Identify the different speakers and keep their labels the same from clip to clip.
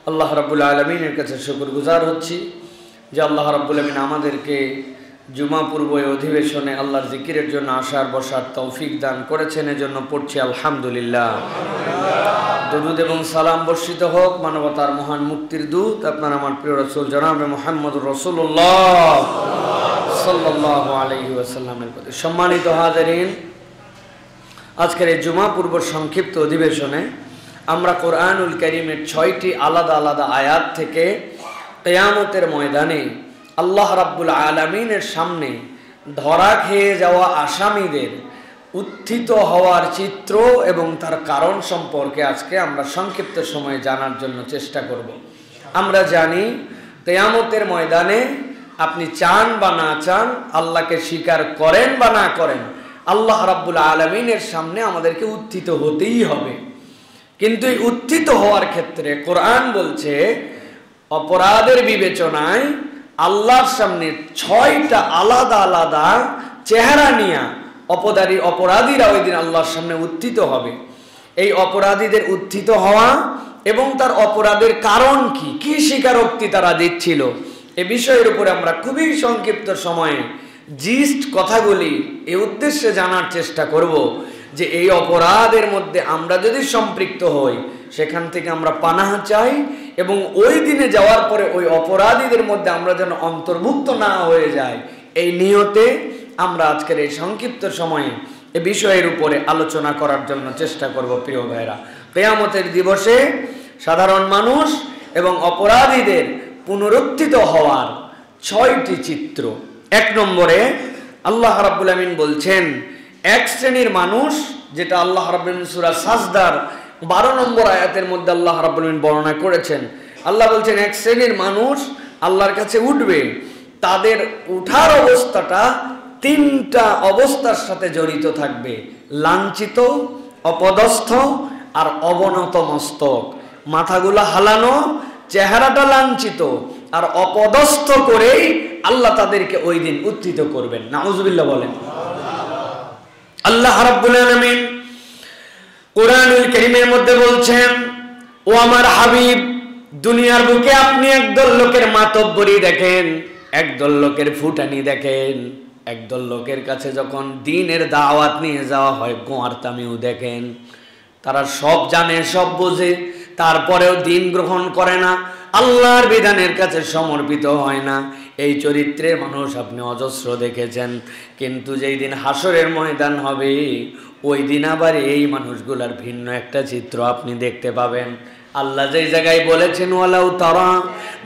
Speaker 1: আল্লাহ রাব্বুল আলামিনের কাছে শুকরগুজার হচ্ছি যে আল্লাহ রাব্বুল আলামিন আমাদেরকে জুমা পূর্ব অধিবেশনে আল্লাহর জিকিরের জন্য আসার বসার তৌফিক দান করেছেন। এজন্য পড়ছি আলহামদুলিল্লাহ। দরুদ এবং সালাম বর্ষিত হোক মানবতার মহান মুক্তির দূত আপনার আমার প্রিয় রাসূল জনাবে মুহাম্মদুর রাসূলুল্লাহ সাল্লাল্লাহু আলাইহি ওয়াসাল্লামের প্রতি। সম্মানিত হাজিরিন, আজকের এই জুমা পূর্ব সংক্ষিপ্ত অধিবেশনে আমরা কোরআনুল কারীমের 6টি আলাদা আলাদা আয়াত থেকে কিয়ামতের ময়দানে আল্লাহ রাব্বুল আলামিনের সামনে ধরা খেয়ে যাওয়া আসামিদের উত্থিত হওয়ার চিত্র এবং তার কারণ সম্পর্কে আজকে আমরা সংক্ষিপ্ত সময়ে জানার জন্য চেষ্টা করব। আমরা জানি কিয়ামতের ময়দানে আপনি চান বা না চান, আল্লাহকে স্বীকার করেন বা না করেন, আল্লাহ রাব্বুল আলামিনের সামনে আমাদেরকে উত্থিত হতেই হবে। কিন্তু এই উত্থিত হওয়ার ক্ষেত্রে কোরআন বলছে অপরাধের বিবেচনায় আল্লাহর সামনে 6টা আলাদা আলাদা চেহারা নিয়ে অপরাধীরা ওই দিন আল্লাহর সামনে উত্থিত হবে। এই অপরাধীদের উত্থিত হওয়া এবং তার অপরাধের কারণ কি কি স্বীকারোক্তি তারা দিচ্ছিল, এ বিষয়ের উপরে আমরা খুবই সংক্ষিপ্ত সময়ে জিস্ট কথাগুলি এই উদ্দেশ্যে জানার চেষ্টা করব যে এই অপরাধের মধ্যে আমরা যদি সম্পৃক্ত হই সেখান থেকে আমরা পানাহ চাই এবং ওই দিনে যাওয়ার পরে ওই অপরাধীদের মধ্যে আমরা যেন অন্তর্ভুক্ত না হয়ে যাই, এই নিয়তে আমরা আজকের এই সংক্ষিপ্ত সময়ে এই বিষয়ের উপরে আলোচনা করার জন্য চেষ্টা করব। প্রিয় ভাইরা, কিয়ামতের দিবসে সাধারণ মানুষ এবং অপরাধীদের পুনরুত্থিত হওয়ার 6টি চিত্র। 1 নম্বরে আল্লাহ রাব্বুল আমিন বলছেন এক শ্রেণীর মানুষ, যেটা আল্লাহ রাব্বুল আমিন সূরা সাজদার 12 নম্বর আয়াতের মধ্যে আল্লাহ রাব্বুল আমিন বর্ণনা করেছেন। আল্লাহ বলছেন এক শ্রেণীর মানুষ আল্লাহর কাছে উঠবে, তাদের উঠার অবস্থাটা 3টা অবস্থার সাথে জড়িত থাকবে: লাঞ্ছিত, অপদস্থ আর অবনত মস্তক। মাথাগুলো হালানো, চেহারাটা লাঞ্ছিত আর অপদস্থ করেই আল্লাহ তাদেরকে ওই দিন উত্থিত করবেন। নাউজুবিল্লাহ বলেন। আল্লাহ রাব্বুল আলামিন কোরআনুল কারীমের মধ্যে বলছেন, ও আমার হাবিব, দুনিয়ার বুকে আপনি একদল লোকের মাতব্বরি দেখেন, একদল লোকের ফুটানি দেখেন, একদল লোকের কাছে যখন দ্বীনের দাওয়াত নিয়ে যাওয়া হয় গোয়ারতামিও দেখেন। তারা সব জানে, সব বোঝে, তারপরেও দ্বীন গ্রহণ করে না, আল্লাহর বিধানের কাছে সমর্পিত হয় না। এই চরিত্রের মানুষ আপনি অজস্র দেখেছেন। কিন্তু যেই দিন হাসরের ময়দান হবে ওই দিন আবার এই মানুষগুলার ভিন্ন একটা চিত্র আপনি দেখতে পাবেন। আল্লাহ যেই জায়গায় বলেছেন ওয়ালাউ তারা,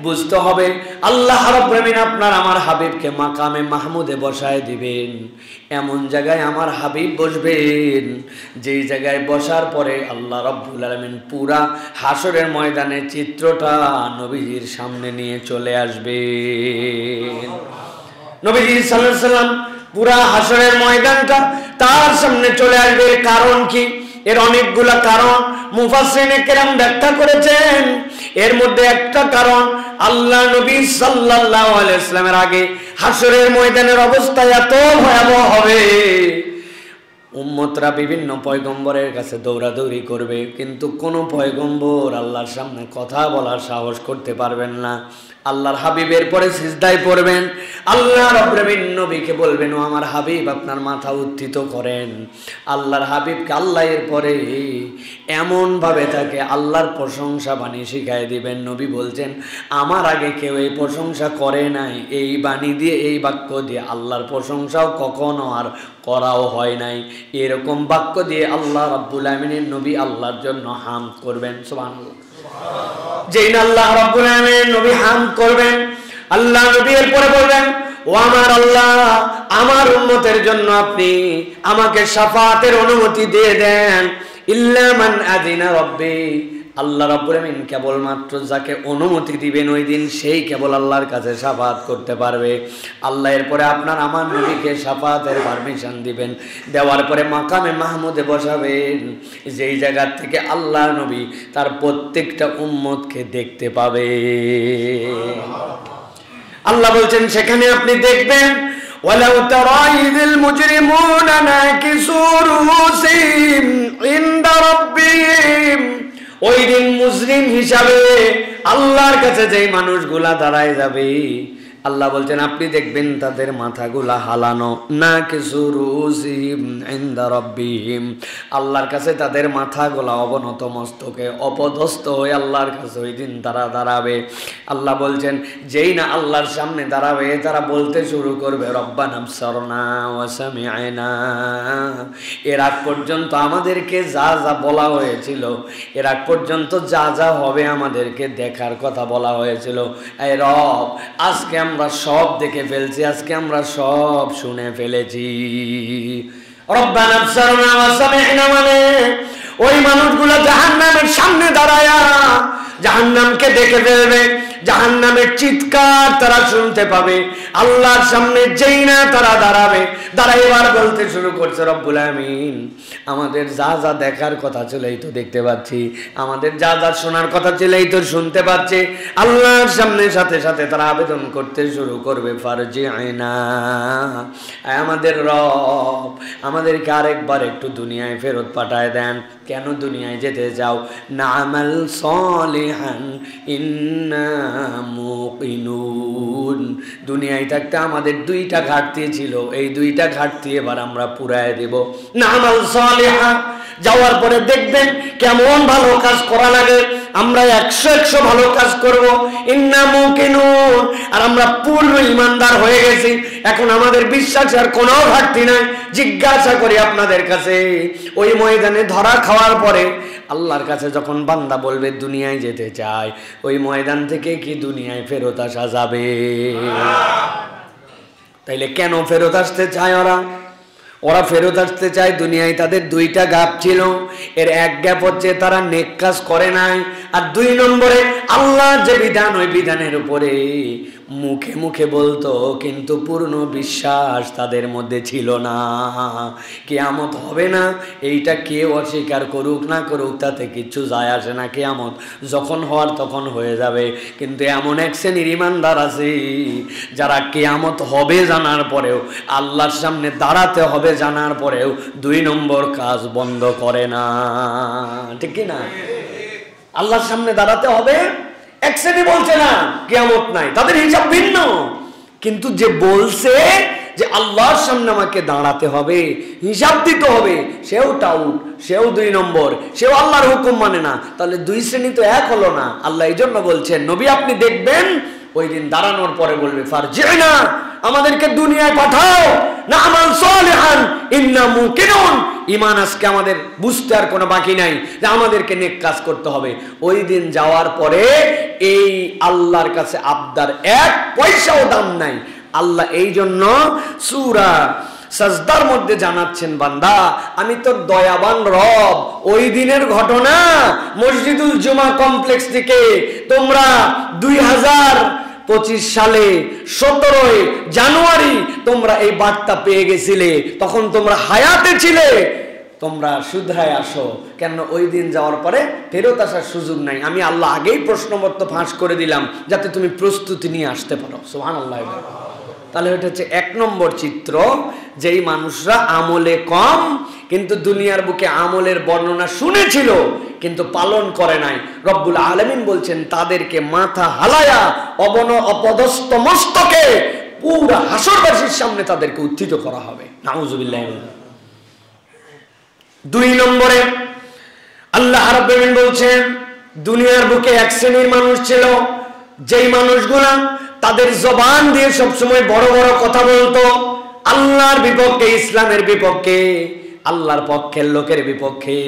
Speaker 1: বুঝতে হবে আল্লাহ রাব্বুল আমিন আপনার আমার হাবিবকে মাকামে মাহমুদে বসায় দিবেন। এমন জায়গায় আমার হাবিব বসবেন যেই জায়গায় বসার পরে আল্লাহ রাব্বুল আলামিন পুরা হাসরের ময়দানে চিত্রটা নবীজির সামনে নিয়ে চলে আসবেন। নবীজি সাল্লাল্লাহু আলাইহি সাল্লাম পুরা হাসরের ময়দানটা তার সামনে চলে আসবে। কারণ কি? এর অনেকগুলা কারণ মুফাসসিরিনে কেরাম ব্যাখ্যা করেছেন। এর মধ্যে একটা কারণ, আল্লাহ নবী সাল্লাল্লাহু আলাইহি ওয়াসাল্লামের আগে হাসরের ময়দানের অবস্থা এত ভয়াবহ হবে, উম্মতরা বিভিন্ন পয়গম্বরের কাছে দৌড়াদৌড়ি করবে, কিন্তু কোনো পয়গম্বর আল্লাহর সামনে কথা বলার সাহস করতে পারবেন না। আল্লাহর হাবিবের পরে সিজদায় পড়বেন, আল্লাহ রাব্বুল আমিন নবীকে বলবেন, ও আমার হাবিব আপনার মাথা উত্থিত করেন। আল্লাহর হাবিবকে আল্লাহ এর পরে এমন ভাবে তাকে আল্লাহর প্রশংসা বাণী শিখাই দিবেন। নবী বলছেন আমার আগে কেউ এই প্রশংসা করে নাই, এই বাণী দিয়ে, এই বাক্য দিয়ে আল্লাহর প্রশংসাও কখনো আর করাও হয় নাই। এরকম বাক্য দিয়ে আল্লাহ রাব্বুল আমিনের নবী আল্লাহর জন্য হামদ করবেন। সুবহানাল্লাহ। যেদিন আল্লাহ রাব্বুল আমিন নবী হামদ করবেন, আল্লাহ নবী এরপরে বলবেন, ও আমার আল্লাহ, আমার উম্মতের জন্য আপনি আমাকে শাফাআতের অনুমতি দিয়ে দেন। ইল্লা মান আযিনা রাব্বি, আল্লাহ রাব্বুল আমিন কেবলমাত্র যাকে অনুমতি দিবেন ওই দিন সেই কেবল আল্লাহর কাছে শাফাআত করতে পারবে। আল্লাহ এরপরে আপনার আমার নবীকে শাফাআতের পারমিশন দিবেন, দেওয়ার পরে মাকামে মাহমুদে বসাবেন, যেই জায়গা থেকে আল্লাহ নবী তার প্রত্যেকটা উম্মতকে দেখতে পাবে। আল্লাহ বলছেন সেখানে আপনি দেখবেন, ওয়ালাউ তারা ইযিল মুজরিমুনা নাকিসু রুসিহিম ইনদা রাব্বিহিম, ওই দিন মুজরিম হিসাবে আল্লাহর কাছে যেই মানুষগুলা দাঁড়ায় যাবে, আল্লাহ বলছেন আপনি দেখবেন তাদের মাথাগুলা হালানো, না কিছু রুসিহিম ইনদা রাব্বিহিম, আল্লাহর কাছে তাদের মাথাগুলা অবনত মস্তকে অপদস্থ হয়ে আল্লাহর কাছে ওই দিন তারা দাঁড়াবে। আল্লাহ বলছেন যেই না আল্লাহর সামনে দাঁড়াবে তারা বলতে শুরু করবে রব্বানা আবসারনা ওয়া সামি'না, এর আগ পর্যন্ত আমাদেরকে যা যা বলা হয়েছিল, এর আগ পর্যন্ত যা যা হবে আমাদেরকে দেখার কথা বলা হয়েছিল, এই রব আজকে আমরা সব দেখে ফেলছি, আজকে আমরা সব শুনে ফেলেছি। রব্বানা আবসারনা ওয়া সামি'না মানে ওই মানুষগুলো জাহান্নামের সামনে দাঁড়ায়া জাহান্নামকে দেখে ফেলবে, জাহান্নামের চিৎকার তারা শুনতে পাবে। আল্লাহর সামনে যেই না তারা দাঁড়াবে, তারা এবার বলতে শুরু করছে রব্বুল আমিন আমাদের যা যা দেখার কথা ছিল এই তো দেখতে পাচ্ছি, আমাদের যা যা শোনার কথা ছিল এই তো শুনতে পাচ্ছি। আল্লাহর সামনে সাথে সাথে তারা আবেদন করতে শুরু করবে ফারজি'না, আমাদের রব আমাদেরকে আরেকবার একটু দুনিয়ায় ফেরত পাঠায় দেন। কেন দুনিয়ায় যেতে চাও? না'মাল সালিহান ইন্না মুকিনুন, দুনিয়ায় থাকতে আমাদের দুইটা ঘাটতি ছিল, এই দুইটা ঘাটতি এবার আমরা পুরায় দেব। না'মাল সালিহা, যাওয়ার পরে দেখবেন কেমন ভালো কাজ করা লাগে, আমরা 100 ভালো কাজ করব। ইন্না মুকিনুন, আর আমরা পূর্ণ ইমানদার হয়ে গেছি, এখন আমাদের বিশ্বাসের আর কোনো ঘাটতি নাই। জিজ্ঞাসা করি আপনাদের কাছে, ওই ময়দানে ধরা খাওয়ার পরে আল্লাহর কাছে যখন বান্দা বলবে দুনিয়ায় যেতে চায়, ওই ময়দান থেকে কি দুনিয়ায় ফেরত আসা যাবে? তাইলে কেন ফেরত আসতে চায় ওরা? ওরা ফেরত আসতে চায় দুনিয়ায় তাদের দুইটা গ্যাপ ছিল, এর এক গ্যাপ হচ্ছে তারা নেক কাজ করে নাই, আর 2 নম্বরে আল্লাহর যে বিধান ওই বিধানের উপরে মুখে মুখে বলতো কিন্তু পূর্ণ বিশ্বাস তাদের মধ্যে ছিল না। কিয়ামত হবে না এইটা কেউ অস্বীকার করুক না করুক তাতে কিচ্ছু যায় আসে না, কিয়ামত যখন হওয়ার তখন হয়ে যাবে। কিন্তু এমন এক শ্রেণীর ইমানদার আছে যারা কিয়ামত হবে জানার পরেও, আল্লাহর সামনে দাঁড়াতে হবে জানার পরেও 2 নম্বর কাজ বন্ধ করে না, ঠিক কি না? আল্লাহর সামনে দাঁড়াতে হবে, এক শ্রেণী বলছে না কিয়ামত নাই, তাদের হিসাব ভিন্ন। কিন্তু যে বলছে যে আল্লাহর সামনে আমাকে দাঁড়াতে হবে, হিসাব দিতে হবে, সেও টাউট, সেও 2 নম্বর, সেও আল্লাহর হুকুম মানে না, তাহলে 2 শ্রেণী তো এক হলো না। আল্লাহ এই জন্য বলছেন নবী আপনি দেখবেন ওই দিন দাঁড়ানোর পরে বলবে ফারজি'না, আমাদেরকে দুনিয়ায় পাঠাও, না'মাল সালিহান ইন্না মুকিনুন, ঈমান আজকে আমাদের বুঝতে আর কোনো বাকি নাই যে আমাদেরকে নেক কাজ করতে হবে। ওই দিন যাওয়ার পরে এই আল্লাহর কাছে আবদার 1 পয়সাও দাম নাই। আল্লাহ এই জন্য সূরা সাজদার মধ্যে জানাচ্ছেন বান্দা আমি তো দয়াবান রব। ওই দিনের ঘটনা, মসজিদুল জুমা কমপ্লেক্স থেকে তোমরা 2025 সালে 17 জানুয়ারি তোমরা এই বার্তা পেয়ে গেছিলে, তখন তোমরা হায়াতে ছিলে, তোমরা শুধরায় আসো। কেন ওই দিন যাওয়ার পরে ফেরত আসার সুযোগ নাই। আমি আল্লাহ আগেই প্রশ্নপত্র ফাঁস করে দিলাম যাতে তুমি প্রস্তুতি নিয়ে আসতে পারো। সুবহানাল্লাহ। তাহলে এটা হচ্ছে 1 নম্বর চিত্র, যেই মানুষরা আমলে কম কিন্তু দুনিয়ার বুকে আমলের বর্ণনা শুনেছিল কিন্তু পালন করে নাই, রব্বুল আলামিন বলছেন তাদেরকে মাথা হালায়া অপদস্থ মস্তকে পুরা হাসরবাসীর সামনে তাদেরকে উত্থিত করা হবে। নাউজুবিল্লাহ। 2 নম্বরে আল্লাহ রাব্বুল আলামিন বলছেন দুনিয়ার বুকে 1 শ্রেণীর মানুষ ছিল, যেই মানুষগুলা তাদের জবান দিয়ে সবসময় বড় বড় কথা বলতো, আল্লাহর বিপক্ষে, ইসলামের বিপক্ষে, আল্লাহর পক্ষের লোকের বিপক্ষে।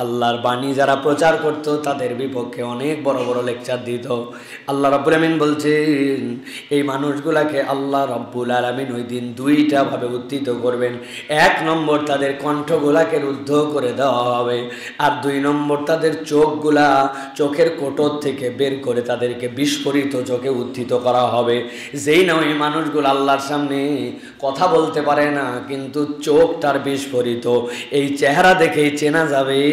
Speaker 1: আল্লাহর বাণী যারা প্রচার করত তাদের বিপক্ষে অনেক বড় বড় লেকচার দিত। আল্লাহ রাব্বুল আলামিন বলছেন এই মানুষগুলাকে আল্লাহ রাব্বুল আলামিন ওই দিন 2টা ভাবে উত্থিত করবেন। 1 নম্বর তাদের কণ্ঠগুলাকে রুদ্ধ করে দেওয়া হবে, আর 2 নম্বর তাদের চোখগুলা চোখের কোটর থেকে বের করে তাদেরকে বিস্ফোরিত চোখে উত্থিত করা হবে। যেই না ওই মানুষগুলো আল্লাহর সামনে কথা বলতে পারে না কিন্তু চোখ তার বিস্ফোরিত, এই চেহারা দেখেই চেনা যাবে যাবে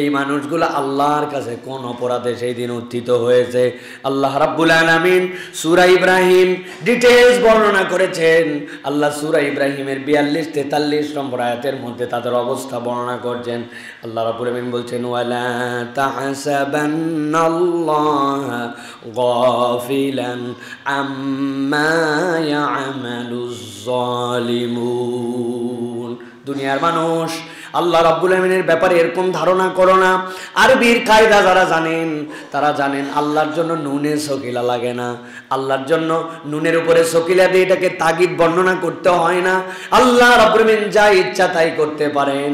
Speaker 1: এই মানুষগুলো আল্লাহর কাছে কোন অপরাধে সেই দিন উত্থিত হয়েছে। আল্লাহ রাব্বুল আলামিন সূরা ইব্রাহিম ডিটেইলস বর্ণনা করেছেন। আল্লাহ সূরা ইব্রাহিমের 42-43 নম্বর আয়াতের মধ্যে তাদের অবস্থা বর্ণনা করছেন। আল্লাহ রাব্বুল আলামিন বলছেন ওয়ালা তাহসাবান্নাল্লাহা গাফিলান আম্মা ইয়ামালুজ জালিমুন। দুনিয়ার মানুষ আল্লাহ রাব্বুল আলামিনের ব্যাপারে এরকম ধারণা করো না। আরবির কায়দা যারা জানেন তারা জানেন আল্লাহর জন্য নুনে সকিলা লাগে না। আল্লাহর জন্য নুনের উপরে সকিলা দিয়ে এটাকে তাগিদ বর্ণনা করতে হয় না। আল্লাহ রাব্বুল আলামিন যা ইচ্ছা তাই করতে পারেন।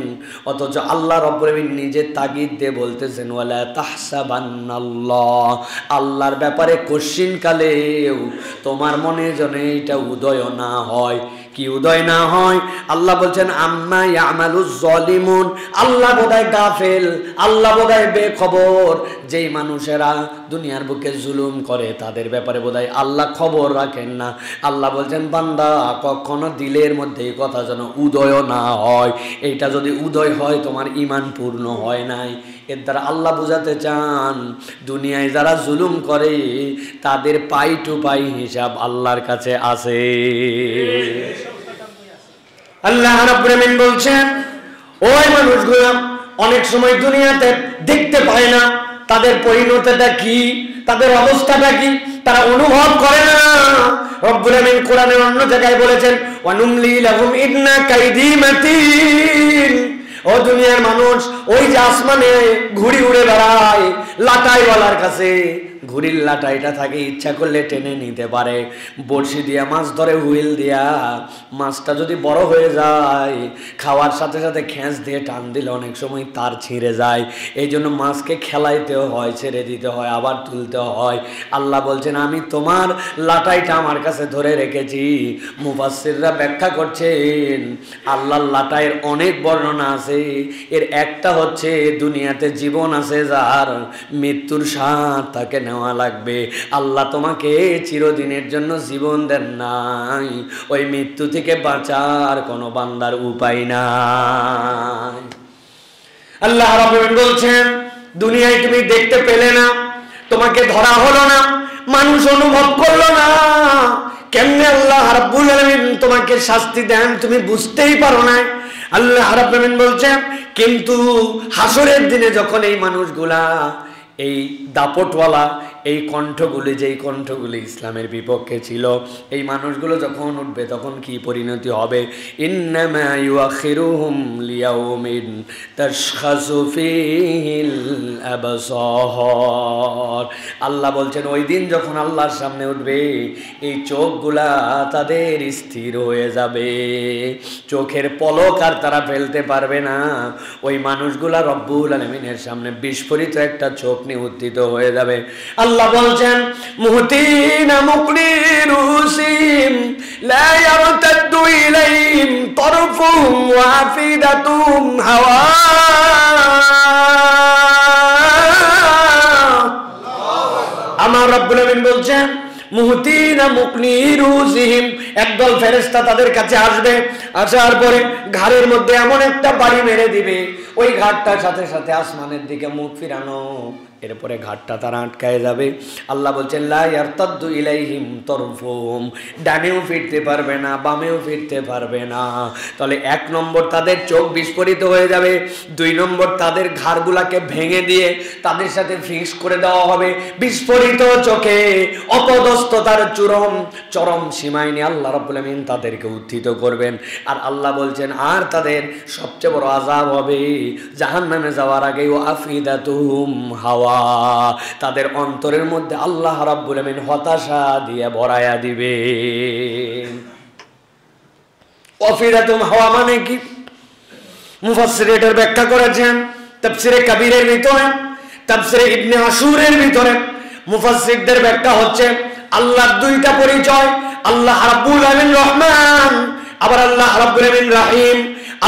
Speaker 1: অথচ আল্লাহ রাব্বুল আলামিন নিজে তাগিদ দিয়ে বলতেছেন ওয়ালা তাহসাবান্নাল্লাহ, আল্লাহর ব্যাপারে কোশ্চিন কালেও তোমার মনে যেন এটা উদয় না হয়। কি উদয় না হয়? আল্লাহ বলছেন আম্মা ইয়ামালুজ জালিমুন, আল্লাহ বোধহয় গাফেল, আল্লাহ বোধহয় বেখবর। যেই মানুষেরা দুনিয়ার বুকে জুলুম করে তাদের ব্যাপারে বোধহয় আল্লাহ খবর রাখেন না। আল্লাহ বলছেন বান্দা কখনো দিলের মধ্যে এই কথা যেন উদয় না হয়। এইটা যদি উদয় হয় তোমার ঈমান পূর্ণ হয় নাই। এর দ্বারা আল্লাহ বুঝাতে চান দুনিয়ায় যারা জুলুম করে তাদের পাই টু পাই হিসাব আল্লাহর কাছে আছে। আল্লাহ রাব্বুল আলামিন বলছেন ওই মানুষগুলো অনেক সময় দুনিয়াতে দেখতে পায় না তাদের পরিণতিটা কি, তাদের অবস্থাটা কি, তারা অনুভব করে না। রব্বুল আলামিন কোরআনের অন্য জায়গায় বলেছেন ওয়ানুমলি লাহুম ইন্না কাইদি মাতিন। ও দুনিয়ার মানুষ, ওই যে আসমানে ঘুড়ি উড়ে বেড়ায় লাটাইওয়ালার কাছে, ঘুড়ির লাটাইটা থাকে, ইচ্ছা করলে টেনে নিতে পারে। বড়শি দিয়া মাছ ধরে, হুইল দিয়া, মাছটা যদি বড় হয়ে যায় খাওয়ার সাথে সাথে খেঁচ দিয়ে টান দিলে অনেক সময় তার ছিঁড়ে যায়। এই জন্য মাছকে খেলাইতেও হয়, ছেড়ে দিতে হয়, আবার তুলতে হয়। আল্লাহ বলছেন আমি তোমার লাটাইটা আমার কাছে ধরে রেখেছি। মুফাসসিররা ব্যাখ্যা করছেন আল্লাহর লাটাইয়ের অনেক বর্ণনা আছে। এর একটা হচ্ছে দুনিয়াতে জীবন আছে যার, মৃত্যুর স্বাদ তাকে নেওয়া লাগবে। আল্লাহ তোমাকে চিরদিনের জন্য জীবন দেন নাই, ওই মৃত্যু থেকে বাঁচার কোনো বান্দার উপায় নাই। আল্লাহ রাব্বুল আলামিন বলছেন দুনিয়ায় তুমি দেখতে পেলে না, তোমাকে ধরা হলো না, মানুষ অনুভব করলো না, কেমনে আল্লাহ রাব্বুল আলামিন তোমাকে শাস্তি দেন তুমি বুঝতেই পারো না। আল্লাহ রাব্বুল আলামিন বলছেন কিন্তু হাসরের দিনে যখন এই মানুষগুলা, এই দাপটওয়ালা এই কণ্ঠগুলি, যেই কণ্ঠগুলি ইসলামের বিপক্ষে ছিল, এই মানুষগুলো যখন উঠবে তখন কি পরিণতি হবে? ইন্নামা ইউআখিরুহুম লিয়াউমিন তাশখাসু ফীহিল আবসার। আল্লাহ বলছেন ওই দিন যখন আল্লাহর সামনে উঠবে এই চোখগুলা তাদের স্থির হয়ে যাবে, চোখের পলক আর তারা ফেলতে পারবে না। ওই মানুষগুলা রব্বুল আলামিনের সামনে বিস্ফোরিত একটা চোখ নিয়ে উত্থিত হয়ে যাবে। আল্লাহ বলছেন মুহতিনা মুকনিরুসিম লা ইয়ারতাদু ইলাইহিম তারফুহুম ওয়া আফিদাতুহুম হাওয়া। আমার রব্বুল আলামিন বলছেন মুহতিনা মুকনিরুসিহিম, একদল ফেরেশতা তাদের কাছে আসবে, আসার পরে ঘাড়ের মধ্যে এমন একটা বাড়ি মেরে দিবে, ওই ঘাটটার সাথে সাথে আসমানের দিকে মুখ ফিরানো, এরপরে ঘাটটা তারা আটকায় যাবে। আল্লাহ বলছেন লা ইয়ারতাদু ইলাইহিম তারফুহুম, ডানেও ফিরতে পারবে না, বামেও ফিরতে পারবে না। তাহলে এক নম্বর তাদের চোখ বিস্ফোরিত হয়ে যাবে, দুই নম্বর তাদের ঘাড়গুলাকে ভেঙে দিয়ে তাদের সাথে ফিক্স করে দেওয়া হবে। বিস্ফোরিত চোখে অপদস্থতার চরম সীমায় নিয়ে আল্লাহ রাব্বুল আলামিন তাদেরকে উত্থিত করবেন। আর আল্লাহ বলছেন আর তাদের সবচেয়ে বড় আযাব হবে জাহান্নামে যাওয়ার আগে ওয়া আফিদাতুহুম হাওয়া, তাদের অন্তরের মধ্যে আল্লাহ রাব্বুল আলামিন হতাশা দিয়ে ভরায়া দিবে। আফিদাতুহুম হাওয়া মানে কি? মুফাসসির এটার ব্যাখ্যা করেছেন তাফসীরে কবীরের ভিতরে, তাফসীরে ইবনে আশুরের ভিতরে। মুফাসসিরদের ব্যাখ্যা হচ্ছে আল্লাহর দুইটা পরিচয়, আল্লাহ রাব্বুল আলামিন রহমান, আবার আল্লাহ রাব্বুল আলামিন রহিম।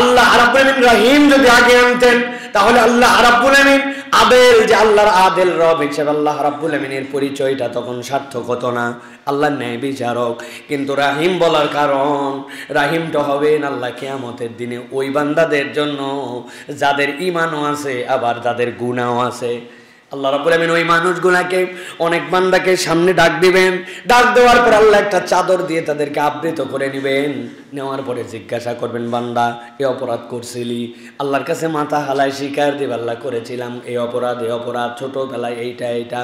Speaker 1: আল্লাহ রাব্বুল আলামিন রহিম যদি আগে আনতেন তাহলে আল্লাহ রাব্বুল আলামিন আদেল, যে আল্লাহর আদেল রব হিসেবে আল্লাহ রাব্বুল আমিনের পরিচয়টা তখন সার্থক হতো না, আল্লাহর ন্যায় বিচারক। কিন্তু রাহিম বলার কারণ, রাহিমটা হবেন আল্লাহ কিয়ামতের দিনে ওই বান্দাদের জন্য যাদের ঈমানও আছে আবার যাদের গুনাহও আছে। আল্লাহ রাব্বুল আমিন ওই মানুষগুলাকে, অনেক বান্দাকে সামনে ডাক দিবেন, ডাক দেওয়ার পর আল্লাহ একটা চাদর দিয়ে তাদেরকে আবৃত করে নেবেন, নেওয়ার পরে জিজ্ঞাসা করবেন, বান্দা এ অপরাধ করছিলি? আল্লাহর কাছে মাথা হালায় স্বীকার দিবে, আল্লাহ করেছিলাম এই অপরাধ, ছোটবেলায় এইটা।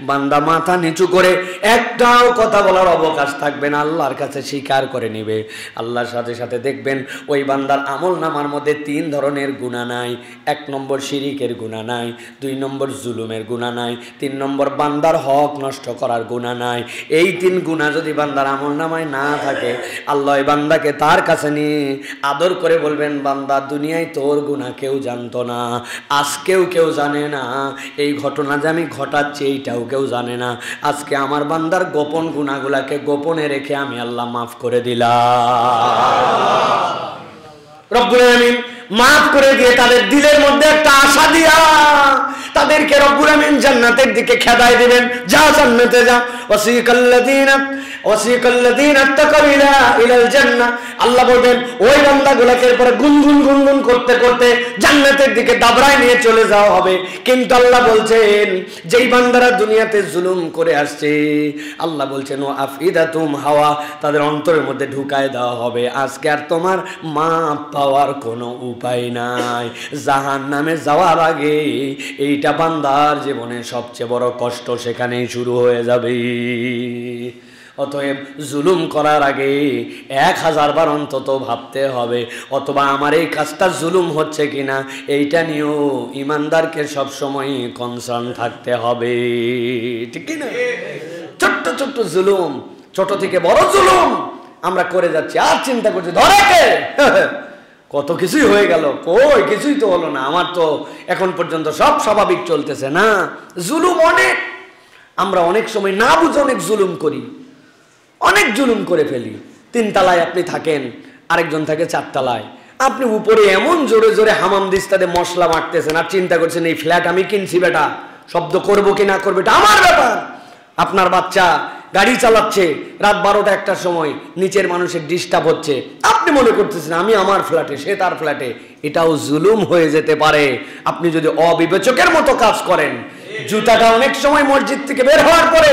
Speaker 1: বান্দা মাথা নিচু করে একটাও কথা বলার অবকাশ থাকবে না, আল্লাহর কাছে স্বীকার করে নিবে। আল্লাহর সাথে সাথে দেখবেন ওই বান্দার আমল নামার মধ্যে 3 ধরনের গুনাহ নাই। 1 নম্বর শিরিকের গুনাহ নাই, 2 নম্বর জুলুমের গুনাহ নাই, 3 নম্বর বান্দার হক নষ্ট করার গুনাহ নাই। এই 3 গুনাহ যদি বান্দার আমল নামায় না থাকে, আল্লাহ এই বান্দাকে তার কাছে নিয়ে আদর করে বলবেন, বান্দা দুনিয়ায় তোর গুনাহ কেউ জানতো না, আজকেও কেউ জানে না, এই ঘটনা যে আমি ঘটাচ্ছি এইটাও কেউ জানে না, আজকে আমার বান্দার গোপন গুনাহগুলাকে গোপনে রেখে আমি আল্লাহ মাফ করে দিলাম। রব্বুল আমিন মাফ করে দিয়ে তাদের দিলের মধ্যে একটা আশা দিয়া তাদেরকে রব্বুল আমিন জান্নাতের দিকে খেদায় দিবেন, যা জান্নাতে যা। ওয়াসিকাল্লাযীনা তাকাউ ইলাল জান্নাহ, আল্লাহ বলবেন ওই বান্দাগুলোকে এরপরে গুনগুন করতে করতে জান্নাতের দিকে দাবড়ায় নিয়ে চলে যাওয়া হবে। কিন্তু আল্লাহ বলছেন যেই বান্দারা দুনিয়াতে জুলুম করে আসছে, আল্লাহ বলছেন ও আফিদাতুম হাওয়া, তাদের অন্তরের মধ্যে ঢুকায় দেওয়া হবে। আজকে আর তোমার মাপ পাওয়ার কোনো উপায় নাই। জাহান্নামে যাওয়ার আগে এইটা বান্দার জীবনে সবচেয়ে বড় কষ্ট সেখানেই শুরু হয়ে যাবে। অতএব জুলুম করার আগে 1000 বার অন্তত ভাবতে হবে, অথবা আমার এই কাজটা জুলুম হচ্ছে কিনা এইটা নিয়েও ইমানদারকে সবসময় কনসার্ন থাকতে হবে, ঠিক কি না? ছোট্ট ছোট্ট জুলুম, ছোট থেকে বড় জুলুম আমরা করে যাচ্ছি, আর চিন্তা করছি ধরে কে কত কিছুই হয়ে গেল, কই কিছুই তো হলো না, আমার তো এখন পর্যন্ত সব স্বাভাবিক চলতেছে না। জুলুম অনেক, আমরা অনেক সময় না বুঝে অনেক জুলুম করি, অনেক জুলুম করে ফেলি। 3 তলায় আপনি থাকেন, আরেকজন থাকে 4 তলায়, আপনি উপরে এমন জোরে জোরে হামাম দিস্তাতে মশলা মারতেছেন আর চিন্তা করছেন এই ফ্ল্যাট আমি কিনছি, বেটা শব্দ করবো কি না করবো এটা আমার ব্যাপার। আপনার বাচ্চা গাড়ি চালাচ্ছে রাত 12টা 1টার সময়, নিচের মানুষের ডিস্টার্ব হচ্ছে, আপনি মনে করতেছেন আমি আমার ফ্ল্যাটে সে তার ফ্ল্যাটে, এটাও জুলুম হয়ে যেতে পারে আপনি যদি অবিবেচকের মতো কাজ করেন। জুতাটা অনেক সময় মসজিদ থেকে বের হওয়ার পরে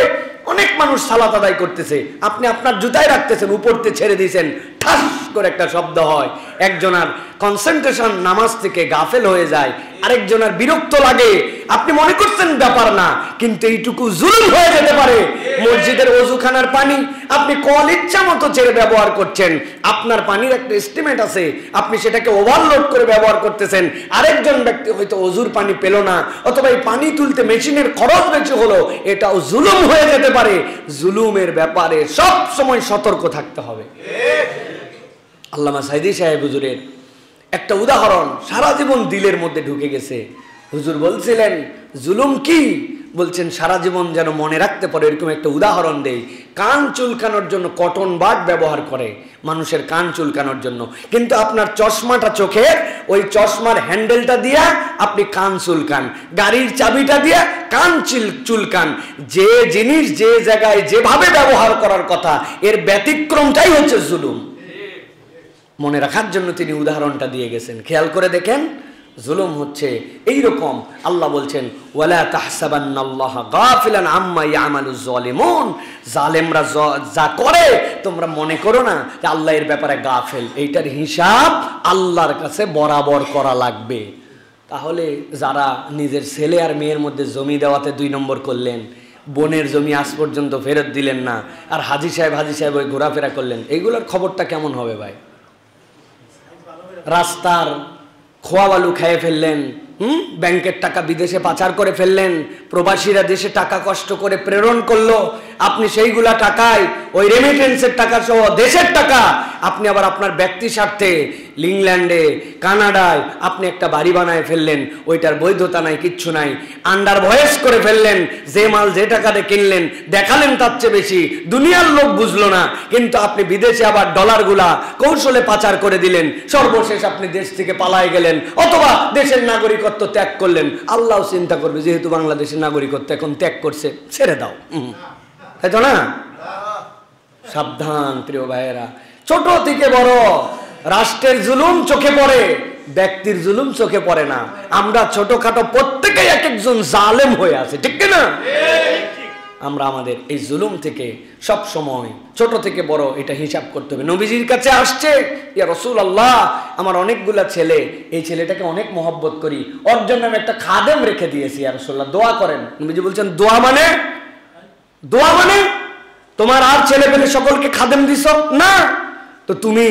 Speaker 1: অনেক মানুষ সালাত আদায় করতেছে, আপনি আপনার জুতায় রাখতেছেন, উপরতে ছেড়ে দিয়েছেন, ঠাস করে একটা শব্দ হয়, একজনের কনসেন্ট্রেশন নামাজ থেকে গাফেল হয়ে যায়, আরেকজনের বিরক্ত লাগে, আপনি মনে করছেন ব্যাপার না, কিন্তু এইটুকু জুলুম হয়ে যেতে পারে। মসজিদের ওযুখানার পানি আপনি কল ইচ্ছা মতো ছেড়ে ব্যবহার করছেন, আপনার পানির একটা এস্টিমেট আছে, আপনি সেটাকে ওভারলোড করে ব্যবহার করতেছেন, আরেকজন ব্যক্তি হয়তো ওযুর পানি পেল না, অথবা এই পানি তুলতে মেশিনের খরচ বেশি হলো, এটাও জুলুম হয়ে যেতে পারে। জুলুমের ব্যাপারে সব সময় সতর্ক থাকতে হবে। আল্লামা সাইদি সাহেব হুজুরের একটা উদাহরণ সারা জীবন দিলের মধ্যে ঢুকে গেছে। হুজুর বলছিলেন জুলুম কি, বলছেন সারা জীবন যেন মনে রাখতে পারে এরকম একটা উদাহরণ দেই। কান চুলকানোর জন্য কটন বাড ব্যবহার করে মানুষের কান চুলকানোর জন্য, কিন্তু আপনার চশমাটা চোখে, ওই চশমার হ্যান্ডেলটা দিয়া আপনি কান চুলকান, গাড়ির চাবিটা দিয়া কান চুলকান। যে জিনিস যে জায়গায় যেভাবে ব্যবহার করার কথা, এর ব্যতিক্রমটাই হচ্ছে জুলুম। মনে রাখার জন্য তিনি উদাহরণটা দিয়ে গেছেন, খেয়াল করে দেখেন। জুলুম হচ্ছে এই রকম, আল্লাহ বলছেন ওয়ালা তাহসাবান্নাল্লাহা গাফিলান আম্মা ইয়ামালুজ জালিমুন, জালেমরা যা করে তোমরা মনে করো না যে আল্লাহ এর ব্যাপারে গাফেল, এইটার হিসাব আল্লাহর কাছে বরাবর করা লাগবে। তাহলে যারা নিজের ছেলে আর মেয়ের মধ্যে জমি দেওয়াতে 2 নম্বর করলেন, বোনের জমি আজ পর্যন্ত ফেরত দিলেন না, আর হাজি সাহেব ওই ঘোরাফেরা করলেন, এইগুলোর খবরটা কেমন হবে ভাই? রাস্তার খোয়া বালু খেয়ে ফেললেন, ব্যাংকের টাকা বিদেশে পাচার করে ফেললেন, প্রবাসীরা দেশে টাকা কষ্ট করে প্রেরণ করলো, আপনি সেইগুলা টাকায় ওই রেমিটেন্সের টাকা সহ দেশের টাকা আপনি আবার আপনার ব্যক্তি স্বার্থে ইংল্যান্ডে কানাডায় আপনি একটা বাড়ি বানায় ফেললেন, ওইটার বৈধতা নাই, কিচ্ছু নাই, আন্ডার ভয়েস করে ফেললেন, যে মাল যে টাকাতে কিনলেন দেখালেন তার চেয়ে বেশি, দুনিয়ার লোক বুঝলো না, কিন্তু আপনি বিদেশে আবার ডলারগুলা কৌশলে পাচার করে দিলেন, সর্বশেষ আপনি দেশ থেকে পালায় গেলেন, অথবা দেশের নাগরিক নাগরিকত্ব ত্যাগ করলেন, আল্লাহ চিন্তা করবে যেহেতু বাংলাদেশের নাগরিকত্ব এখন ত্যাগ করছে, ছেড়ে দাও, তাই তো না? সাবধান প্রিয় ভাইয়েরা, ছোট থেকে বড় রাষ্ট্রের জুলুম চোখে পড়ে, ব্যক্তির জুলুম চোখে পড়ে না। আমরা ছোটখাটো প্রত্যেকেই এক একজন জালেম হয়ে আছে, ঠিক না? আমরা আমাদের এই জুলুম থেকে সব সময় ছোট থেকে বড় এটা হিসাব করতে হবে। নবীজির কাছে আসছে, ইয়া রাসূলুল্লাহ আমার অনেকগুলা ছেলে, এই ছেলেটাকে অনেক মহব্বত করি, ওর জন্য আমি একটা খাদেম রেখে দিয়েছি, ইয়া রাসূলুল্লাহ দোয়া করেন। নবীজি বলছেন দোয়া মানে? দোয়া মানে তোমার আর ছেলে পেলে সকলকে খাদেম দিছো না, তো তুমি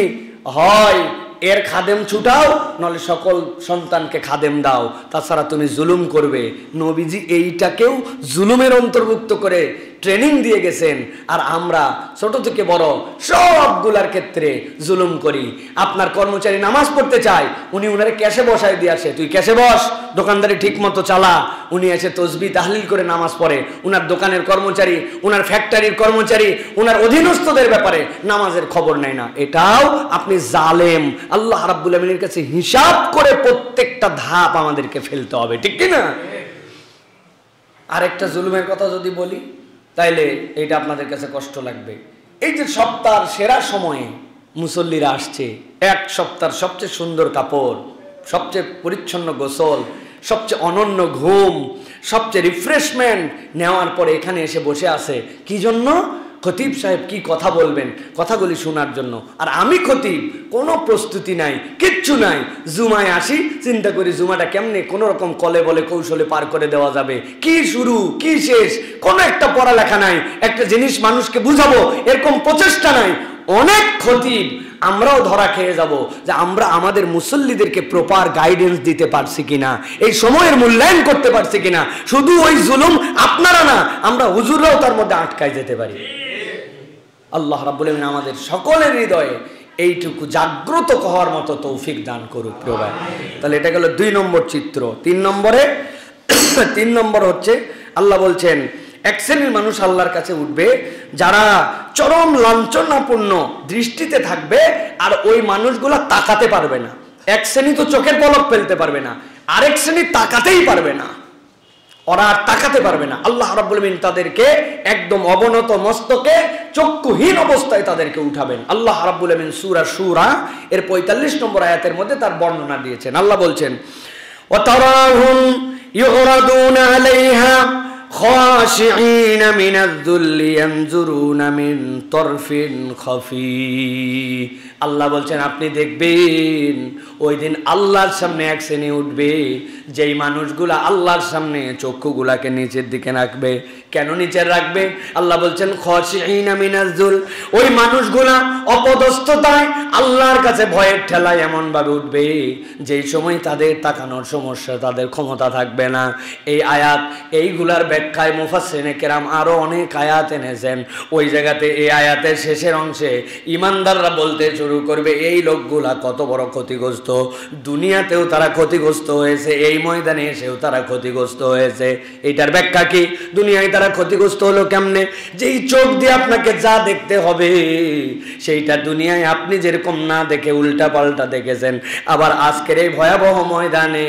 Speaker 1: হয় এর খাদেম ছুটাও, নলে সকল সন্তানকে খাদেম দাও, তাছাড়া তুমি জুলুম করবে। নবীজি এইটাকেও জুলুমের অন্তর্ভুক্ত করে ট্রেনিং দিয়ে গেছেন। আর আমরা ছোট থেকে বড় সবগুলার ক্ষেত্রে জুলুম করি। আপনার কর্মচারী নামাজ পড়তে চায়, উনি উনারে ক্যাশে বসায় দিয়ে আসে, তুই ক্যাশে বস, দোকানদারি ঠিক মতো চালা। উনি এসে তসবিহ তাহলিল করে নামাজ পড়ে। উনার দোকানের কর্মচারী, উনার ফ্যাক্টরির কর্মচারী, উনার অধীনস্থদের ব্যাপারে নামাজের খবর নেয় না। এটাও আপনি জালেম। আল্লাহ রাব্বুল আমিনের কাছে হিসাব করে প্রত্যেকটা ধাপ আমাদেরকে ফেলতে হবে, ঠিক কি না? আরেকটা জুলুমের কথা যদি বলি তাইলে এইটা আপনাদের কাছে কষ্ট লাগবে। এই যে সপ্তাহের সেরা সময়ে মুসল্লিরা আসছে, এক সপ্তাহের সবচেয়ে সুন্দর কাপড়, সবচেয়ে পরিচ্ছন্ন গোসল, সবচেয়ে অনন্য ঘুম, সবচেয়ে রিফ্রেশমেন্ট নেওয়ার পরে এখানে এসে বসে আছে কি জন্য? খতিব সাহেব কি কথা বলবেন, কথাগুলি শোনার জন্য। আর আমি খতিব, কোনো প্রস্তুতি নাই, কিচ্ছু নাই। জুমায় আসি, চিন্তা করি জুমাটা কেমনে কোনো রকম কলে বলে কৌশলে পার করে দেওয়া যাবে, কি শুরু কি শেষ, কোনো একটা পড়ালেখা নাই, একটা জিনিস মানুষকে বুঝাবো এরকম প্রচেষ্টা নাই। অনেক খতিব আমরাও ধরা খেয়ে যাব যে আমরা আমাদের মুসল্লিদেরকে প্রপার গাইডেন্স দিতে পারছি কিনা, এই সময়ের মূল্যায়ন করতে পারছি কিনা। শুধু ওই জুলুম আপনারা না, আমরা হুজুররাও তার মধ্যে আটকায় যেতে পারি। আল্লাহ রাব্বুল আমিন আমাদের সকলের হৃদয়ে এইটুকু জাগ্রত হওয়ার মতো তৌফিক দান করুক প্রিয় ভাই। তাহলে এটা গেল 2 নম্বর চিত্র। 3 নম্বর হচ্ছে আল্লাহ বলছেন এক শ্রেণীর মানুষ আল্লাহর কাছে উঠবে যারা চরম লাঞ্ছনাপূর্ণ দৃষ্টিতে থাকবে, আর ওই মানুষগুলা তাকাতে পারবে না। এক শ্রেণী তো চোখের পলক ফেলতে পারবে না, আরেক শ্রেণী তাকাতেই পারবে না, ওরা আর তাকাতে পারবে না। আল্লাহ রাব্বুল আমিন তাদেরকে একদম অবনত মস্তকে চক্ষুহীন অবস্থায় তাদেরকে উঠাবেন। আল্লাহ রাব্বুল আমিন সূরা শুরা এর 45 নম্বর আয়াতের মধ্যে তার বর্ণনা দিয়েছেন। আল্লাহ বলছেন ওয়াতারাহুম ইউরাদুনা আলাইহা খাশিঈন মিনায-যুল্লি ইয়ানজুরুনা মিন তারফিন খাফি। আল্লাহ বলছেন আপনি দেখবেন ওই দিন আল্লাহর সামনে এক শ্রেণী উঠবে যেই মানুষগুলা আল্লাহর সামনে চক্ষুগুলাকে নিচের দিকে রাখবে। কেন নিচে রাখবে? আল্লাহ বলছেন খাশিঈনা মিনায-যুল, ওই মানুষগুলা অপদস্থতায় আল্লাহর কাছে ভয়ের ঠেলায় এমন ভাবে উঠবে যেই সময় তাদের তাকানোর সমস্যা, তাদের ক্ষমতা থাকবে না। এই আয়াত এইগুলার ব্যাখ্যায় মুফাসসিরিনে কেরাম আরো অনেক আয়াত এনেছেন। ওই জায়গাতে এই আয়াতের শেষের অংশে ইমানদাররা বলতে শুরু করবে এই লোকগুলা কত বড় ক্ষতিগ্রস্ত, দুনিয়াতেও তারা ক্ষতিগ্রস্ত হয়েছে, এই ময়দানে এসেও তারা ক্ষতিগ্রস্ত হয়েছে। এটার ব্যাখ্যা কি? দুনিয়ায় তারা ক্ষতিগ্রস্ত হলো কেমনে? যেই চোখ দিয়ে আপনাকে যা দেখতে হবে সেইটা দুনিয়ায় আপনি যেরকম না দেখে উল্টা পাল্টা দেখেছেন, আবার আজকের এই ভয়াবহ ময়দানে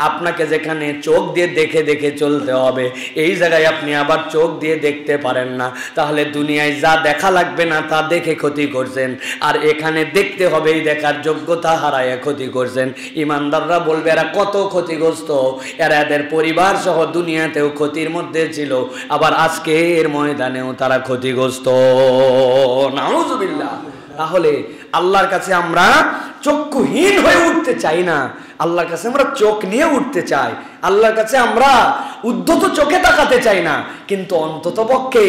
Speaker 1: আপনাকে যেখানে চোখ দিয়ে দেখে দেখে চলতে হবে, এই জায়গায় আপনি আবার চোখ দিয়ে দেখতে পারেন না। তাহলে দুনিয়ায় যা দেখা লাগবে না তা দেখে ক্ষতি করছেন, আর এখানে দেখতে হবে এই দেখার যোগ্যতা হারায় ক্ষতি করছেন। ইমানদাররা বলবে এরা কত ক্ষতিগ্রস্ত, এরা এদের পরিবার সহ দুনিয়াতেও ক্ষতির মধ্যে ছিল, আবার আজকের ময়দানেও তারা ক্ষতিগ্রস্ত। নাউযুবিল্লাহ। তাহলে আল্লাহর কাছে আমরা চক্ষুহীন হয়ে উঠতে চাই না, আল্লাহর কাছে আমরা চোখ নিয়ে উঠতে চাই। আল্লাহর কাছে আমরা উদ্ধত চোখে তাকাতে চাই না, কিন্তু অন্তত পক্ষে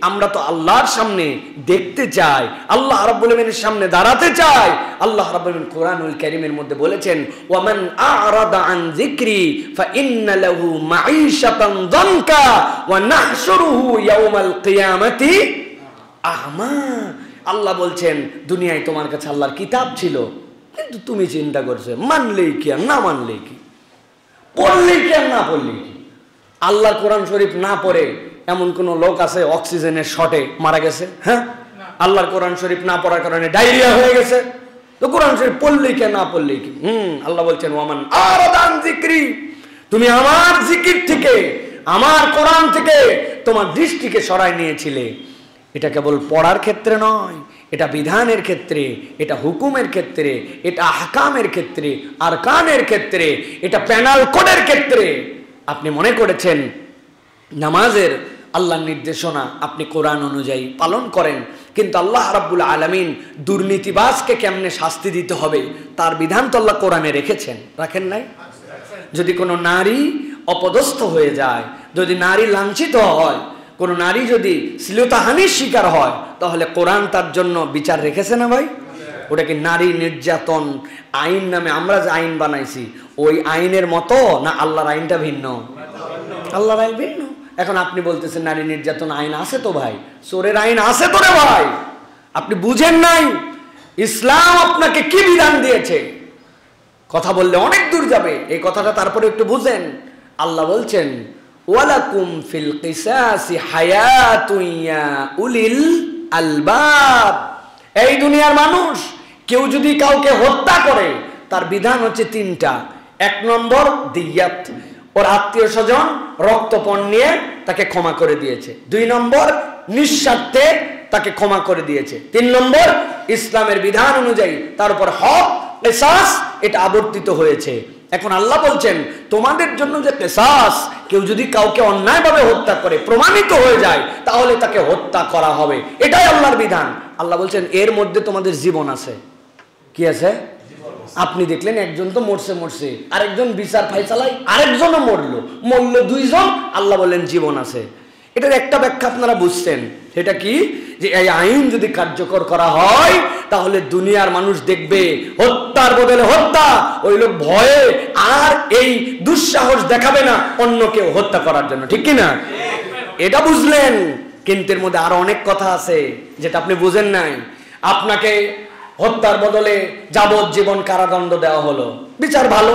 Speaker 1: আমরা তো আল্লাহর সামনে দেখতে চাই, আল্লাহ রাব্বুল আমিনের সামনে দাঁড়াতে চাই। আল্লাহ রাব্বুল আমিন কোরআনুল কারীমের মধ্যে বলেছেন ওয়ামান আ'রাদা আন যিকরি ফাইন্না লাহু মাঈশাতান যানকা ওয়া নাহশুরুহু ইয়াওমাল কিয়ামাতি আ'মা। আল্লাহ বলছেন দুনিয়ায় তোমার কাছে আল্লাহর কিতাব ছিল, কিন্তু তুমি চিন্তা করছো মানলেই কি আর না মানলেই কি, পড়লেই কি আর না পড়লেই কি। আল্লাহর কোরআন শরীফ না পড়ে এমন কোন লোক আছে অক্সিজেনের শর্টে মারা গেছে? হ্যাঁ। আল্লাহর কোরআন শরীফ না পড়ার কারণে ডায়রিয়া হয়ে গেছে, তো কোরআন শরীফ পড়লেই কি না পড়লেই কি। আল্লাহ বলছেন ওয়ামান আরাদা আন যিকরি তুমি আমার জিকির থেকে, আমার কোরআন থেকে তোমার দৃষ্টিকে সরাই নিয়েছিলে। এটা কেবল পড়ার ক্ষেত্রে নয়, এটা বিধানের ক্ষেত্রে, এটা হুকুমের ক্ষেত্রে, এটা আহকামের ক্ষেত্রে, আরকানের ক্ষেত্রে, এটা প্যানাল কোডের ক্ষেত্রে। আপনি মনে করেছেন নামাজের আল্লাহর নির্দেশনা আপনি কোরআন অনুযায়ী পালন করেন, কিন্তু আল্লাহ রাব্বুল আলামিন দুর্নীতিবাজকে কেমনে শাস্তি দিতে হবে তার বিধান তো আল্লাহ কোরআনে রেখেছেন, রাখেন নাই? যদি কোনো নারী অপদস্থ হয়ে যায়, যদি নারী লাঞ্ছিত হয়, কোনো নারী যদি শ্লীলতাহানির শিকার হয়, তাহলে কোরআন তার জন্য বিচার রেখেছে না ভাই? ওটা কি নারী নির্যাতন আইন নামে আমরা যে আইন বানাইছি ওই আইনের মতো, না আল্লাহর আইনটা ভিন্ন? আল্লাহর আইন ভিন্ন। এখন আপনি বলতেছেন নারী নির্যাতন আইন আছে তো ভাই, চোরের আইন আছে তো রে ভাই। আপনি বুঝেন নাই ইসলাম আপনাকে কি বিধান দিয়েছে। কথা বললে অনেক দূর যাবে, এই কথাটা তারপরে একটু বুঝেন। আল্লাহ বলছেন ওয়ালাকুম ফিল কিসাসি হায়াতুন ইয়া উলিল আলবাব। এই দুনিয়ার মানুষ কেউ যদি কাউকে হত্যা করে তার বিধান হচ্ছে তিনটা। এক নম্বর দিয়াত, ওর আত্মীয় স্বজন রক্তপণ নিয়ে তাকে ক্ষমা করে দিয়েছে। দুই নম্বর নিঃস্বার্থে তাকে ক্ষমা করে দিয়েছে। তিন নম্বর ইসলামের বিধান অনুযায়ী তার উপর হক কিসাস এটা আবর্তিত হয়েছে। এখন আল্লাহ বলছেন তোমাদের জন্য যে কিসাস, কেউ যদি কাউকে অন্যায়ভাবে হত্যা করে প্রমাণিত হয়ে যায় তাহলে তাকে হত্যা করা হবে, এটাই আল্লাহর বিধান। আল্লাহ বলছেন এর মধ্যে তোমাদের জীবন আছে। কি আছে? আপনি দেখলেন একজন তো মরছে, আরেকজন বিচার ফাইসালাই আরেকজনও মরল দুইজন, আল্লাহ বললেন জীবন আছে। এটার একটা ব্যাখ্যা আপনারা বুঝছেন, সেটা কি? যে এই আইন যদি কার্যকর করা হয় তাহলে দুনিয়ার মানুষ দেখবে হত্যার বদলে হত্যা, ওই লোক ভয়ে আর এই দুঃসাহস দেখাবে না অন্য কেউ হত্যা করার জন্য, ঠিক কি না? এটা বুঝলেন, কিন্তু এর মধ্যে আরো অনেক কথা আছে যেটা আপনি বুঝেন নাই। আপনাকে হত্যার বদলে যাবজ্জীবন কারাদণ্ড দেওয়া হলো, বিচার ভালো,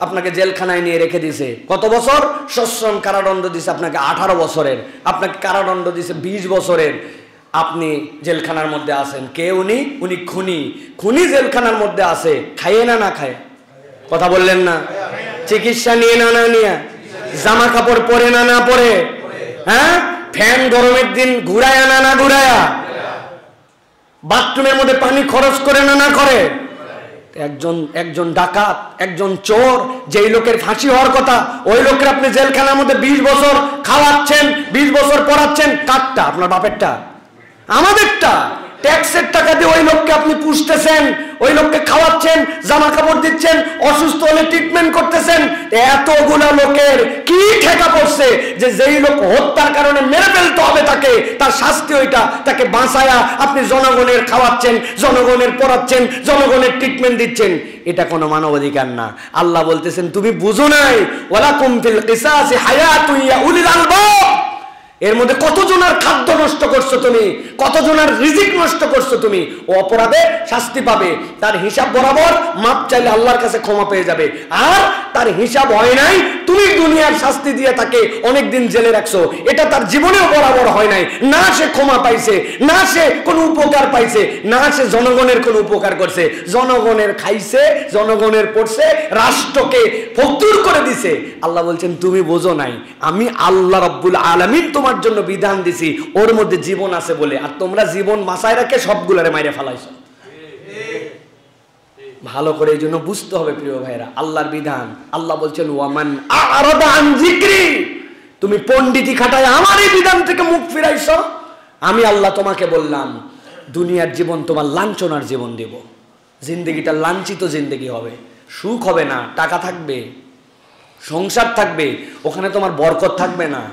Speaker 1: আপনাকে জেলখানায় নিয়ে রেখে দিছে কত বছর? সশ্রম কারাদণ্ড দিছে আপনাকে 18 বছরের, আপনাকে কারাদণ্ড দিছে 20 বছরের। আপনি জেলখানার মধ্যে আছেন, কে উনি? উনি খুনি জেলখানার মধ্যে আছে। খাইয়ে না খায়? কথা বললেন না? চিকিৎসা নিয়ে না নিয়ে, জামা কাপড় পরে না পরে, হ্যাঁ, ফ্যান গরমের দিন ঘুরায়া না ঘুরায়া, বাথরুমের মধ্যে পানি খরচ করে না করে। একজন ডাকাত, একজন চোর, যেই লোকের ফাঁসি হওয়ার কথা ওই লোকের আপনি জেলখানার মধ্যে 20 বছর খাওয়াচ্ছেন, 20 বছর পড়াচ্ছেন। কারটা? আপনার বাপেরটা? আমাদেরটা। ট্যাক্সের টাকা দিয়ে ওই লোককে আপনি পুষতেছেন, ওই লোককে খাওয়াচ্ছেন, জামা কাপড় দিচ্ছেন, অসুস্থ হলে ট্রিটমেন্ট করতেছেন। এতগুলা লোকের কি ঠেকা পড়ছে যে যেই লোক হত্যার কারণে মেরে ফেলতে হবে তাকে, তার শাস্তি ওইটা, তাকে বাঁচায়া আপনি জনগণের খাওয়াচ্ছেন, জনগণের পড়াচ্ছেন, জনগণের ট্রিটমেন্ট দিচ্ছেন। এটা কোনো মানবাধিকার না। আল্লাহ বলতেছেন তুমি বুঝো নাই, ওয়ালাকুম ফিল কিসাসি হায়াতুন ইয়া উলিল আলবাব। এর মধ্যে কতজনের খাদ্য নষ্ট করছো তুমি, কতজনের রিজিক নষ্ট করছো তুমি। ও অপরাধে শাস্তি পাবে, তার হিসাব বরাবর মাপ চাইলে আল্লাহর কাছে ক্ষমা পেয়ে যাবে। আর তার হিসাব হয় নাই, তুমি দুনিয়ার শাস্তি দিয়ে তাকে অনেকদিন জেলে রাখছো, এটা তার জীবনেও বরাবর হয় নাই। না সে ক্ষমা পাইছে, না সে কোনো উপকার পাইছে, না সে জনগণের কোনো উপকার করছে। জনগণের খাইছে, জনগণের পড়ছে, রাষ্ট্রকে ফতুর করে দিছে। আল্লাহ বলছেন তুমি বোঝো নাই, আমি আল্লাহ রাব্বুল আলামিন তোমার জন্য বিধান দিছি, ওর মধ্যে জীবন আছে বলে, আর তোমরা জীবন বাঁচায় রাখে সবগুলারে মাইরে ফেলাইছো। ভালো করে এই জন্য বুঝতে হবে প্রিয় ভাইরা আল্লাহর বিধান। আল্লাহ বলছেন ওয়ামান আরাদা আন যিকরি, তুমি পণ্ডিতি খাটায় আমার এই বিধান থেকে মুখ ফিরাইছো, আমি আল্লাহ তোমাকে বললাম দুনিয়ার জীবন তোমার লাঞ্ছনার জীবন দেব। জিন্দেগিটা লাঞ্ছিত জিন্দেগি হবে, সুখ হবে না, টাকা থাকবে, সংসার থাকবে, ওখানে তোমার বরকত থাকবে না।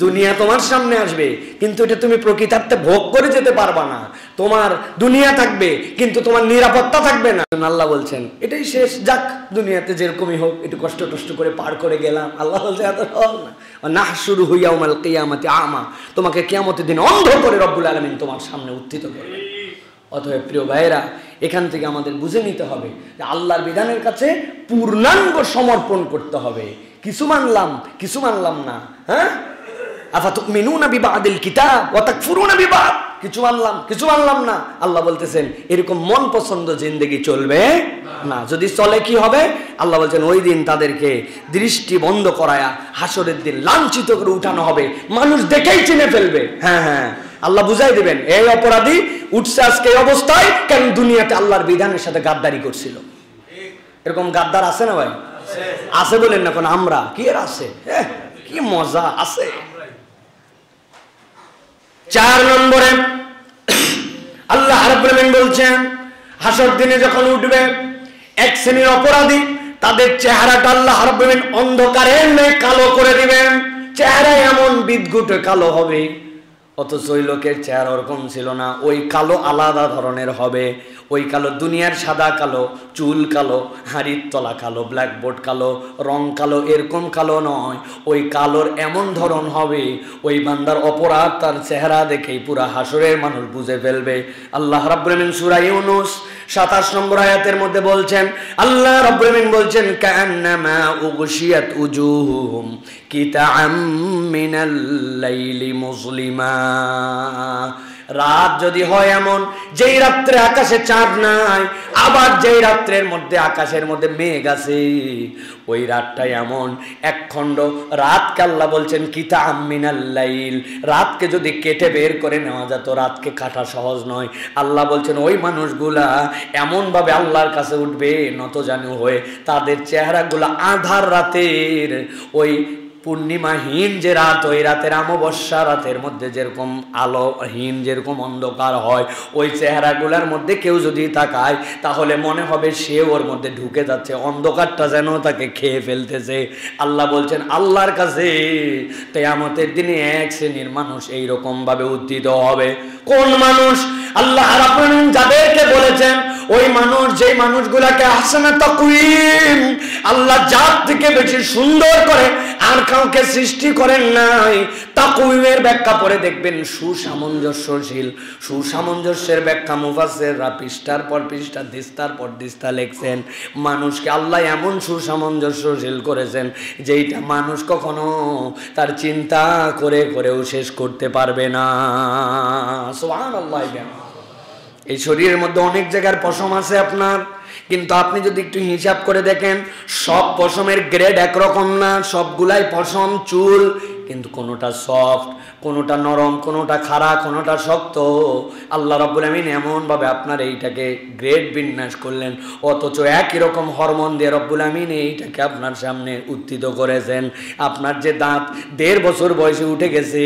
Speaker 1: দুনিয়া তোমার সামনে আসবে কিন্তু এটা তুমি প্রকৃতার্থে ভোগ করে যেতে পারবা না। তোমার দুনিয়া থাকবে কিন্তু তোমার নিরাপত্তা থাকবে না। আল্লাহ বলছেন এটাই শেষ, যাক দুনিয়াতে যেরকমই হোক একটু কষ্ট করে পার করে গেলাম। আল্লাহ বলছে এত সহজ না। নাহশুরু ইয়াউমাল কিয়ামাতি আমা, তোমাকে কিয়ামতের দিন অন্ধ করে রব্বুল আলামিন তোমার সামনে উত্থিত করবে। অতএব প্রিয় ভাইয়েরা এখান থেকে আমাদের বুঝে নিতে হবে যে আল্লাহর বিধানের কাছে পূর্ণাঙ্গ সমর্পণ করতে হবে। কিছু মানলাম না, হ্যাঁ, আফাতুমিনুনা বিবাদিল কিতাব ওয়া তাকফুরুনা বিবাদ। কিছু মানলাম না। আল্লাহ বলতেছেন এরকম মন পছন্দ জিন্দেগি চলবে না। যদি চলে কি হবে? আল্লাহ বলছেন ওই দিন তাদেরকে দৃষ্টি বন্ধ করায়া হাসরের দিন লাঞ্ছিত করে উঠানো হবে, মানুষ দেখেই চিনে ফেলবে। হ্যাঁ, আল্লাহ বুঝাই দিবেন এই অপরাধী উঠছে আজকে এই অবস্থায়, কেন দুনিয়াতে আল্লাহর বিধানের সাথে গাদ্দারি করছিল। এরকম গাদ্দার আছে না ভাই? আছে বলেন না, কোন আমরা কি এর আছে? কি মজা আছে। 4 নম্বরে আল্লাহ রাব্বুল আলামিন বলছেন হাসর দিনে যখন উঠবে এক শ্রেণীর অপরাধী, তাদের চেহারাটা আল্লাহ রাব্বুল আলামিন অন্ধকারের ন্যায় কালো করে দিবেন। চেহারা এমন বিদঘুটে কালো হবে, অথচ ওই লোকের চেহারা ওরকম ছিল না। ওই কালো আলাদা ধরনের হবে। ওই কালো দুনিয়ার সাদা কালো, চুল কালো, হাড়ির তলা কালো, ব্ল্যাকবোর্ড কালো, রং কালো, এরকম কালো নয়। ওই কালোর এমন ধরন হবে, ওই বান্দার অপরাধ তার চেহারা দেখেই পুরা হাসরের মানুষ বুঝে ফেলবে। আল্লাহ রাব্বুল আলামিন সূরা ইউনূস 27 নম্বর আয়াতের মধ্যে বলছেন, আল্লাহ রাব্বুল আলামিন বলছেন কাআন্নামা উগশিয়াত উজুহুহুম কিতাআম মিনাল লাইলি মুজলিমা। রাত যদি হয় এমন যেই রাত্রে আকাশে চাঁদ নাই, আবার যেই রাত্রের মধ্যে আকাশের মধ্যে মেঘ আছে, ওই রাতটা এমন এক খণ্ড রাতকে আল্লাহ বলছেন কিতাআম মিনাল লাইল। রাতকে যদি কেটে বের করে নেওয়া যেত, রাতকে কাটা সহজ নয়। আল্লাহ বলছেন ওই মানুষগুলা এমন ভাবে আল্লাহর কাছে উঠবে নতজানু হয়ে, তাদের চেহারাগুলা আধার রাতের ওই পূর্ণিমাহীন যে রাত, ওই রাতের অমাবস্যা রাতের মধ্যে যেরকম আলোহীন যেরকম অন্ধকার হয়, ওই চেহারাগুলার মধ্যে কেউ যদি তাকায় তাহলে মনে হবে সে ওর মধ্যে ঢুকে যাচ্ছে, অন্ধকারটা যেন তাকে খেয়ে ফেলতেছে। আল্লাহ বলছেন আল্লাহর কাছে কিয়ামতের দিনে এক শ্রেণীর মানুষ এইরকম ভাবে উত্থিত হবে। কোন মানুষ? আল্লাহ রাব্বুল আলামিন যাদেরকে বলেছেন ওই মানুষ, যেই মানুষগুলাকে আহসানা তাকওয়িম, আল্লাহ জাত থেকে বেশি সুন্দর করে আর কাউকে সৃষ্টি করেন নাই। তাকওয়িমের ব্যাখ্যা পড়ে দেখবেন সুসামঞ্জস্যশীল। সুসামঞ্জস্যের ব্যাখ্যা মুফাসসিররা পৃষ্ঠার পর পৃষ্ঠা, দিস্তার পর দিস্তা লিখছেন। মানুষকে আল্লাহ এমন সুসামঞ্জস্যশীল করেছেন যেইটা মানুষ কখনো তার চিন্তা করে করেও শেষ করতে পারবে না। সুবহানাল্লাহ। এই শরীরের মধ্যে অনেক জায়গার পশম আছে আপনার, কিন্তু আপনি যদি একটু হিসাব করে দেখেন সব পশমের গ্রেড একরকম না। সবগুলাই পশম, চুল, কিন্তু কোনোটা সফট, কোনোটা নরম, কোনোটা খাড়া, কোনোটা শক্ত। আল্লাহ রাব্বুল আলামিন এমনভাবে আপনার এইটাকে গ্রেড বিন্যাস করলেন, অথচ একই রকম হরমোন দিয়ে রব্বুল আলামিন এইটাকে আপনার সামনে উত্থিত করেছেন। আপনার যে দাঁত 1.5 বছর বয়সে উঠে গেছে,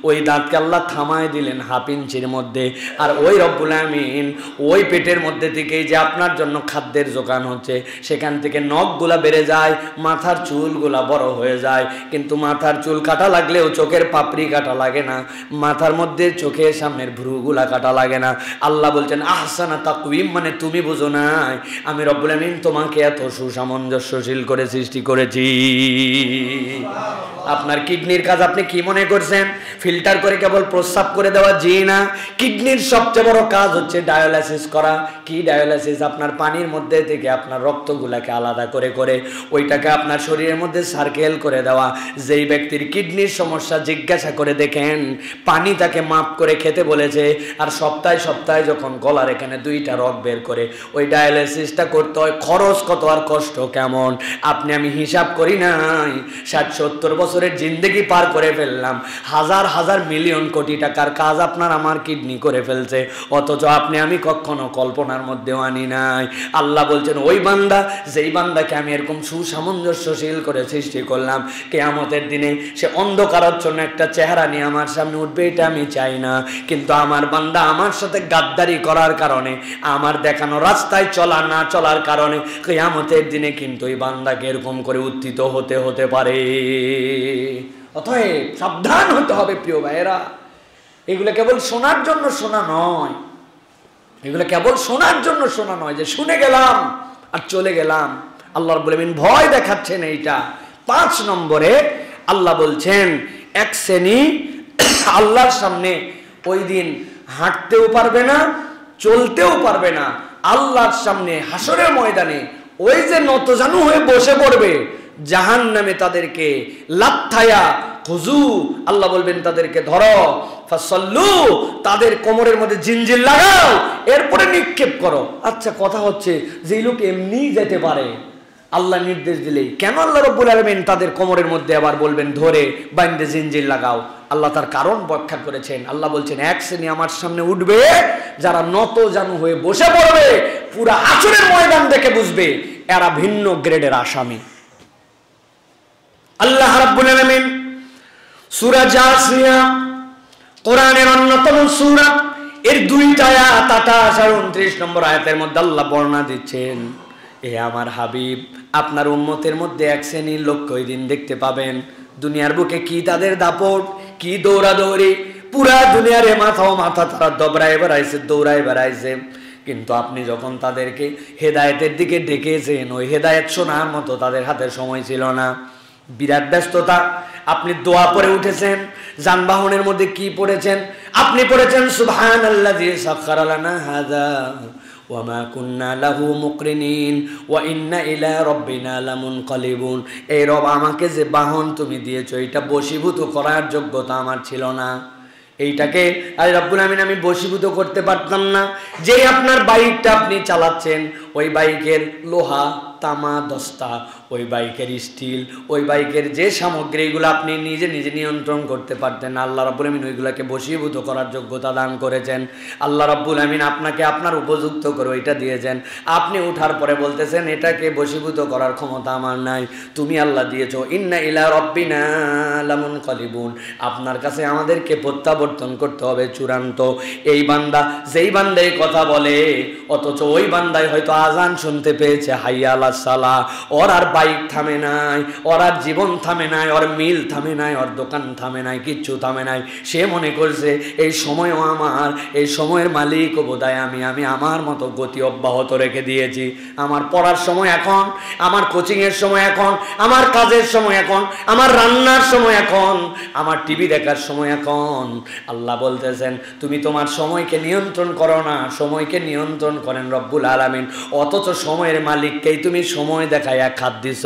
Speaker 1: ওই দাঁতকে আল্লাহ থামায় দিলেন 1/2 ইঞ্চির মধ্যে। আর ওই রব্বুল আলামিন ওই পেটের মধ্যে থেকেই যে আপনার জন্য খাদ্যের যোগান হচ্ছে, সেখান থেকে নখগুলা বেড়ে যায়, মাথার চুলগুলা বড় হয়ে যায়। কিন্তু মাথার চুল কাটা লাগলেও চোখের পাপড়ি কাটা লাগে না, মাথার মধ্যে চোখের সামনের ভ্রুগুলা কাটা লাগে না। আল্লাহ বলছেন আহসানা তাকওয়িম, মানে তুমি বুঝো নাই আমি রব্বুল আলামিন তোমাকে এত সুসামঞ্জস্যশীল করে সৃষ্টি করেছি। আপনার কিডনির কাজ আপনি কি মনে করছেন? ফিল্টার করে কেবল প্রস্রাব করে দেওয়া? জি না। কিডনির সবচেয়ে বড় কাজ হচ্ছে ডায়ালাইসিস করা। কি ডায়ালাইসিস? আপনার পানির মধ্যে থেকে আপনার রক্তগুলাকে আলাদা করে করে ওইটাকে আপনার শরীরের মধ্যে সার্কেল করে দেওয়া। যেই ব্যক্তির কিডনির সমস্যা জিজ্ঞাসা করে দেখেন, পানি তাকে মাপ করে খেতে বলেছে, আর সপ্তাহে সপ্তাহে যখন গলার এখানে 2টা রগ বের করে ওই ডায়ালাইসিসটা করতে হয়, খরচ কত আর কষ্ট কেমন আপনি আমি হিসাব করি নাই। 60-70 বছরের জিন্দেগি পার করে ফেললাম, হাজার হাজার মিলিয়ন কোটি টাকার কাজ আপনার আমার কিডনি করে ফেলছে, অথচ আপনি আমি কখনো কল্পনার মধ্যেও আনি নাই। আল্লাহ বলছেন ওই বান্দা, যেই বান্দাকে আমি এরকম সুসামঞ্জস্যশীল করে সৃষ্টি করলাম, কিয়ামতের দিনে সে অন্ধকারাচ্ছন্ন একটা চেহারা নিয়ে আমার সামনে উঠবে, এটা আমি চাই না। কিন্তু আমার বান্দা আমার সাথে গাদ্দারি করার কারণে, আমার দেখানো রাস্তায় চলা না চলার কারণে কিয়ামতের দিনে কিন্তু এই বান্দাকে এরকম করে উত্থিত হতে পারে। অতএব সাবধান হতে হবে প্রিয় ভাইয়েরা। এগুলো কেবল শোনার জন্য শোনা নয়, এগুলো কেবল শোনার জন্য শোনা নয় যে শুনে গেলাম আর চলে গেলাম। আল্লাহ রাব্বুল আলামিন ভয় দেখাচ্ছেন এইটা। 5 নম্বরে আল্লাহ বলছেন এক শ্রেণী আল্লাহর সামনে ওই দিন হাঁটতেও পারবে না, চলতেও পারবে না। আল্লাহর সামনে হাসরের ময়দানে ওই যে নতজানু হয়ে বসে পড়বে, জাহান্নামে তাদেরকে লাত্থায়া খুজু, আল্লাহ বলবেন তাদেরকে ধরো, ফাসাল্লু, তাদের কোমরের মধ্যে জিনজির লাগাও, এরপরে নিক্ষেপ করো। আচ্ছা, কথা হচ্ছে যে লোক এমনি যেতে পারে, আল্লাহ নির্দেশ দিলেই কেন আল্লাহ রাব্বুল আলামিন তাদের কোমরের মধ্যে আবার বলবেন ধরে বাইন্ধে জিনজির লাগাও? আল্লাহ তার কারণ ব্যাখ্যা করেছেন। আল্লাহ বলছেন এক শ্রেণী আমার সামনে উঠবে যারা নত জানু হয়ে বসে পড়বে, পুরা হাসরের ময়দান দেখে বুঝবে এরা ভিন্ন গ্রেডের আসামি। আল্লাহ রাব্বুল আলামিন সূরা জাসিয়া, কোরআনের অন্যতম সূরা, এর 2টা আয়াত 28 আর 29 নম্বর আয়াতের মধ্যে আল্লাহ বর্ণনা দিচ্ছেন, এ আমার হাবিব, আপনার উম্মতের মধ্যে এক শ্রেণীর লোক ওই দিন দেখতে পাবেন, দুনিয়ার বুকে কি তাদের দাপট, কি দৌড়াদৌড়ি, পুরা দুনিয়ারে মাথা তারা দবড়ায় বেড়াইছে, দৌড়ায় বেড়াইছে, কিন্তু আপনি যখন তাদেরকে হেদায়েতের দিকে ডেকেছেন, ওই হেদায়েত শোনার মতো তাদের হাতে সময় ছিল না, বিরাট ব্যস্ততা। আপনি দোয়া পড়ে উঠেছেন, যানবাহনের মধ্যে কি পড়েছেন? আপনি পড়েছেন সুবহানাল্লাযী সাখখারা লানা হাযা ওয়া মা কুন্না লাহু মুকরিনিন ওয়া ইন্না ইলা রাব্বিনা লামুনকালিবুন। এই রব, আমাকে যে বাহন তুমি দিয়েছো এটা বশীভূত করার যোগ্যতা আমার ছিল না, এইটাকে আল্লাহ রাব্বুল আমিন আমি বশীভূত করতে পারতাম না। যেই আপনার বাইকটা আপনি চালাচ্ছেন, ওই বাইকের লোহা, তামা, দস্তা, ওই বাইকের স্টিল, ওই বাইকের যে সামগ্রীগুলো আপনি নিজে নিজে নিয়ন্ত্রণ করতে পারতেন, আল্লাহ রাব্বুল আমিন ওইগুলোকে বশীভূত করার যোগ্যতা দান করেছেন। আল্লাহ রাব্বুল আমিন আপনাকে আপনার উপযুক্ত করে ওইটা দিয়েছেন। আপনি উঠার পরে বলতেছেন এটাকে বশীভূত করার ক্ষমতা আমার নাই, তুমি আল্লাহ দিয়েছো। ইন্না ইলা রাব্বিনা লামুনকালিবুন, আপনার কাছে আমাদেরকে প্রত্যাবর্তন করতে হবে চূড়ান্ত। এই বান্দা, যেই বান্দা এই কথা বলে, অথচ ওই বান্দাই হয়তো আজান শুনতে পেয়েছে হাইয়া আলাস সালাহ, ওর আর বাইক থামে নাই, ওর আর জীবন থামে নাই, ওর মিল থামে নাই, ওর দোকান থামে নাই, কিচ্ছু থামে নাই। সে মনে করছে এই সময়ও আমার, এই সময়ের মালিক বোধহয় আমি আমার মতো গতি অব্যাহত রেখে দিয়েছি। আমার পড়ার সময় এখন, আমার কোচিংয়ের সময় এখন, আমার কাজের সময় এখন, আমার রান্নার সময় এখন, আমার টিভি দেখার সময় এখন। আল্লাহ বলতেছেন তুমি তোমার সময়কে নিয়ন্ত্রণ করো না, সময়কে নিয়ন্ত্রণ করেন রব্বুল আলামিন, অথচ সময়ের মালিককেই তুমি সময় দেখায় খাত দিছ।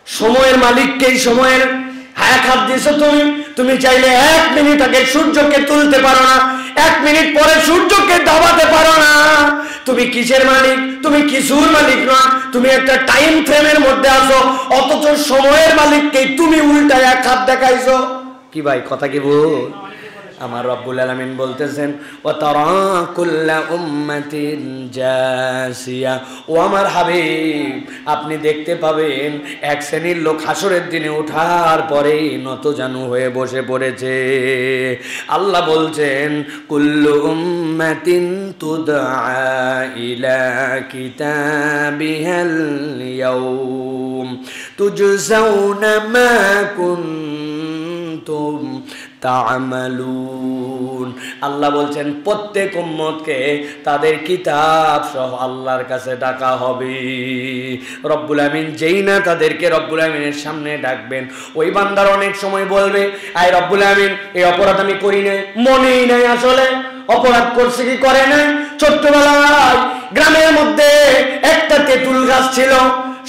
Speaker 1: সময়ের মালিককেই সময়ের খাত দিছ তুমি চাইলে 1 মিনিট আগে সূর্যকে তুলতে পারো না, 1 মিনিট পরে সূর্যকে দাবাতে পারো না। তুমি কিসের মালিক? তুমি কিছুর মালিক নয়, তুমি একটা টাইম ফ্রেমের মধ্যে আছো, অথচ সময়ের মালিককেই তুমি উল্টায় খাত দেখাইছো। কি ভাই, কথা কি বল? আমার রব্বুল আলামিন বলতেছেন ওয়া তারা কুল্লা উম্মাতিন জাসিয়া, ও আমার হাবিব, আপনি দেখতে পাবেন এক শ্রেণীর লোক হাসরের দিনে ওঠার পরে নতজানু হয়ে বসে পড়েছে। আল্লাহ বলছেন কুল্লু উম্মাতিন তুদআ ইলা কিতাবিহাল ইয়াউম তুজজাউনা মা কুনতুম তা'মালুন। আল্লাহ বলছেন প্রত্যেক উম্মতকে তাদের কিতাব সহ আল্লাহর কাছে ডাকা হবে। রব্বুল আমিন যেই না তাদেরকে রব্বুল আমিনের সামনে ডাকবেন, ওই বান্দার অনেক সময় বলবে আয় রব্বুল আমিন, এই অপরাধ আমি করি নাই, মনেই নাই আসলে অপরাধ করছে কি করে নাই। ছোট্টবেলায় গ্রামের মধ্যে একটা তেঁতুল গাছ ছিল,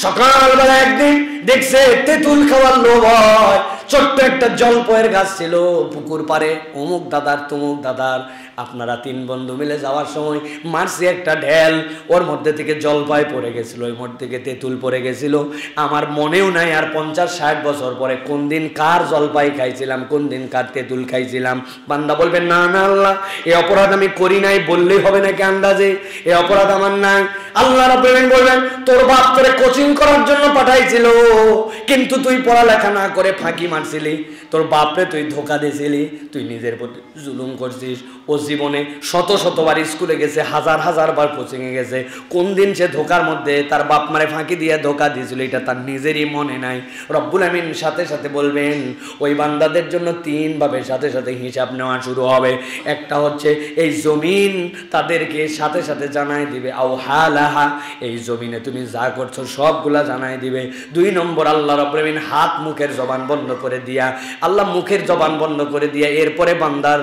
Speaker 1: সকালবেলা একদিন দেখছে তেঁতুল খাওয়ার লোভ হয়, ছোট্ট একটা জলপয়ের গাছ ছিল পুকুর পারে, অমুক দাদার তমুক দাদার, আপনারা 3 বন্ধু মিলে যাওয়ার সময় মারছি একটা ঢেল, ওর মধ্যে থেকে জলপাই পড়ে গেছিল, ওই মধ্যে থেকে তেঁতুল পড়ে গেছিল। আমার মনেও নাই আর 50-60 বছর পরে কোন দিন কার জলপাই খাইছিলাম, কোন দিন কার তেঁতুল খাইছিলাম। বান্দা বলবেন না না আল্লাহ, এই অপরাধ আমি করি নাই, বললেই হবে নাকি আন্দাজে, এই অপরাধ আমার নাই। আল্লাহ রাব্বুল আলামিন বলবেন তোর বাপ তোরে কোচিং করার জন্য পাঠাইছিল, কিন্তু তুই পড়ালেখা না করে ফাঁকি মারছিলি, তোর বাপরে তুই ধোকা দিয়েছিলি, তুই নিজের প্রতি জুলুম করছিস। ও জীবনে শতবার স্কুলে গেছে, হাজার বার কোচিংয়ে গেছে, কোন দিন সে ধোকার মধ্যে তার বাপ মারে ফাঁকি দিয়ে ধোকা দিয়েছিল এটা তার নিজেরই মনে নাই। রব্বুল আমিন সাথে সাথে বলবেন ওই বান্দাদের জন্য 3 ভাবে সাথে সাথে হিসাব নেওয়া শুরু হবে। একটা হচ্ছে এই জমিন তাদেরকে সাথে সাথে জানাই দিবে আও হালা সালাহা, এই জমিনে তুমি যা করছো সবগুলা জানাই দিবে। 2 নম্বর আল্লাহ রাব্বুল আলামিন হাত মুখের জবান বন্ধ করে দিয়া, আল্লাহ মুখের জবান বন্ধ করে দিয়া এরপরে বান্দার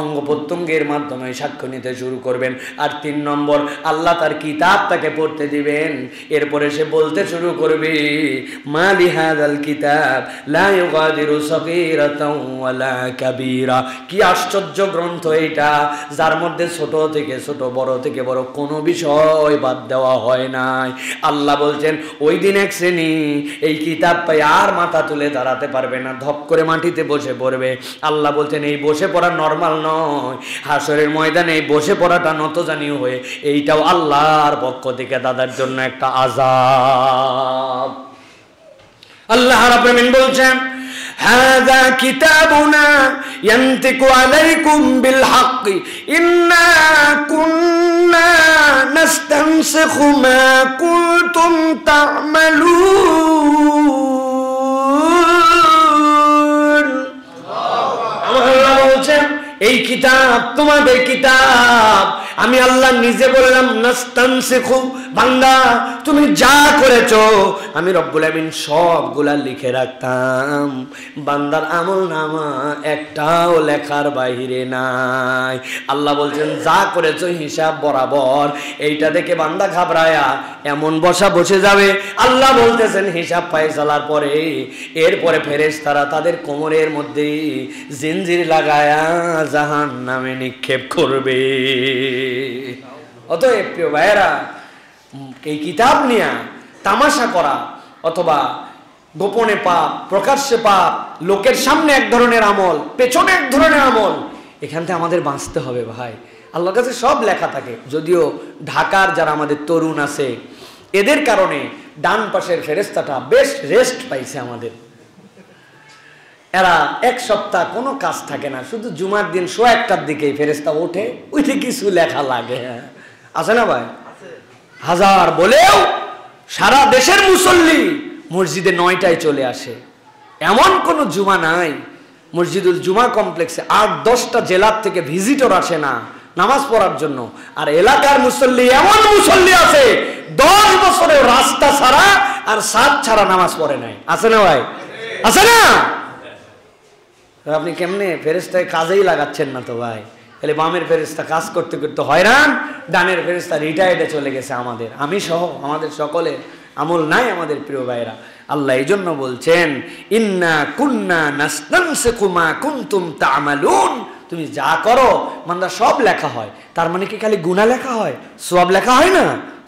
Speaker 1: অঙ্গ প্রত্যঙ্গের মাধ্যমে সাক্ষ্য নিতে শুরু করবেন। আর 3 নম্বর আল্লাহ তার কিতাব তাকে পড়তে দিবেন, এরপরে সে বলতে শুরু করবে মালি হাযাল কিতাব লা ইউগাদিরু সাগীরাতাও ওয়ালা কাবীরা, কি আশ্চর্য গ্রন্থ এটা, যার মধ্যে ছোট থেকে ছোট, বড় থেকে বড় কোনো বিষয় বাদ দেওয়া হয় নাই। আল্লাহ বলছেন ওই দিন এক শ্রেণী এই কিতাব পাই আর মাথা তুলে দাঁড়াতে পারবে না, ধপ করে মাটিতে বসে পড়বে। আল্লাহ বলছেন এই বসে পড়া নরমাল নয়, হাসরের ময়দানে এই বসে পড়াটা নতজানিও হয়ে এইটাও আল্লাহর পক্ষ থেকে তাদের জন্য একটা আযাব। আল্লাহ রাব্বুল আলামিন বলছেন হাযা কিতাবুনা ইয়ানতিকু আলাইকুম বিল হক ইন্না কুন্না নাস্তানসিখু মা কুনতুম তা'মালুন। আল্লাহ বলছেন এই কিতাব তোমাদের কিতাব, আমি আল্লাহ নিজে বললাম নাস্তানসিখু, বান্দা তুমি যা করেছো আমি রব্বুল আমিন সবগুলা লিখে রাখতাম, বান্দার আমলনামা একটাও লেখার বাইরে নাই। আল্লাহ বলছেন যা করেছো হিসাব বরাবর। এইটা দেখে বান্দা ঘাবড়ায়া এমন বসে যাবে। আল্লাহ বলতেছেন হিসাব ফায়সালার পরে এরপরে ফেরেশতারা তাদের কোমরের মধ্যে জিনজির লাগায়া জাহান্নামে নিক্ষেপ করবে। অতএব প্রিয় ভাইয়েরা, এই কিতাব নিয়ে তামাশা করা অথবা গোপনে পাপ, প্রকাশ্যে পাপ, লোকের সামনে এক ধরনের আমল, পেছনে এক ধরনের আমল, এখান থেকে আমাদের বাঁচতে হবে ভাই। আল্লাহর কাছে সব লেখা থাকে। যদিও ঢাকার যারা আমাদের তরুণ আছে এদের কারণে ডান পাশের ফেরেশতাটা বেশ রেস্ট পাইছে আমাদের। এরা এক সপ্তাহ কোনো কাজ থাকে না, শুধু জুমার দিন 1:00টার দিকে ফেরেশতা ওঠে, ওইটা কিছু লেখা লাগে। আছে না ভাই? হাজার বলেও সারা দেশের মুসল্লি মসজিদে 9টায় চলে আসে, এমন কোনো জুমা নাই মসজিদুল জুমা কমপ্লেক্সে 8-10টা জেলার থেকে ভিজিটর আসে না নামাজ পড়ার জন্য। আর এলাকার মুসল্লি এমন মুসল্লি আছে 10 বছরে রাস্তা ছাড়া আর সাত ছাড়া নামাজ পড়ে নাই। আছে না ভাই? আছে না? আপনি কেমনে ফেরেশতায় কাজেই লাগাচ্ছেন না তো ভাই। তাহলে বামের ফেরেশতা কাজ করতে করতে হয়রান, ডানের ফেরেশতা রিটায়ার্ডে চলে গেছে। আমাদের, আমি সহ আমাদের সকলের আমল নাই আমাদের প্রিয় ভাইরা। আল্লাহ এই জন্য বলছেন ইন্না কুন্না নাস্তানসিখু মা কুনতুম তা'মালুন, তুমি যা করো বান্দা সব লেখা হয়। তার মানে কি খালি গুনাহ লেখা হয়, সওয়াব লেখা হয় না?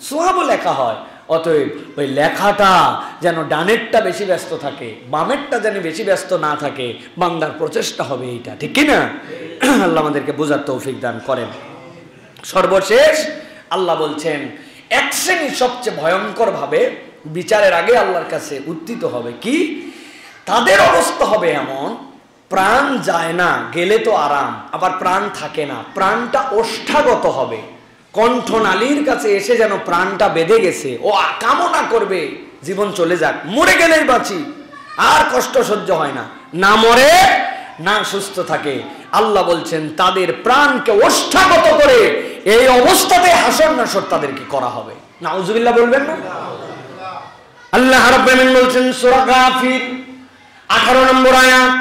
Speaker 1: সওয়াবও লেখা হয়। অতএব ওই লেখাটা যেন ডানেরটা বেশি ব্যস্ত থাকে, বামেরটা যেন বেশি ব্যস্ত না থাকে, বান্দার প্রচেষ্টা হবে এইটা, ঠিক কি না? আল্লাহ আমাদেরকে বোঝার তৌফিক দান করেন। সর্বশেষ আল্লাহ বলছেন এক শ্রেণী সবচেয়ে ভয়ঙ্কর ভাবে বিচারের আগে আল্লাহর কাছে উত্থিত হবে। কি? তাদের অবস্থা হবে এমন, প্রাণ যায় না, গেলে তো আরাম, আবার প্রাণ থাকে না, প্রাণটা ওষ্ঠাগত হবে, কণ্ঠনালীর কাছে এসে যেন প্রাণটা বেঁধে গেছে, ও কামনা করবে জীবন চলে যাক, মরে গেলেই বাঁচি, আর কষ্ট সহ্য হয় না, না মরে না সুস্থ থাকে। আল্লাহ বলছেন তাদের প্রাণকে ওষ্ঠাগত করে এই অবস্থাতে হাসর নাসর তাদেরকে করা হবে। নাউজুবিল্লাহ বলবেন না? আল্লাহ রাব্বুল আলামিন বলছেন সূরা গাফির 18 নম্বর আয়াত,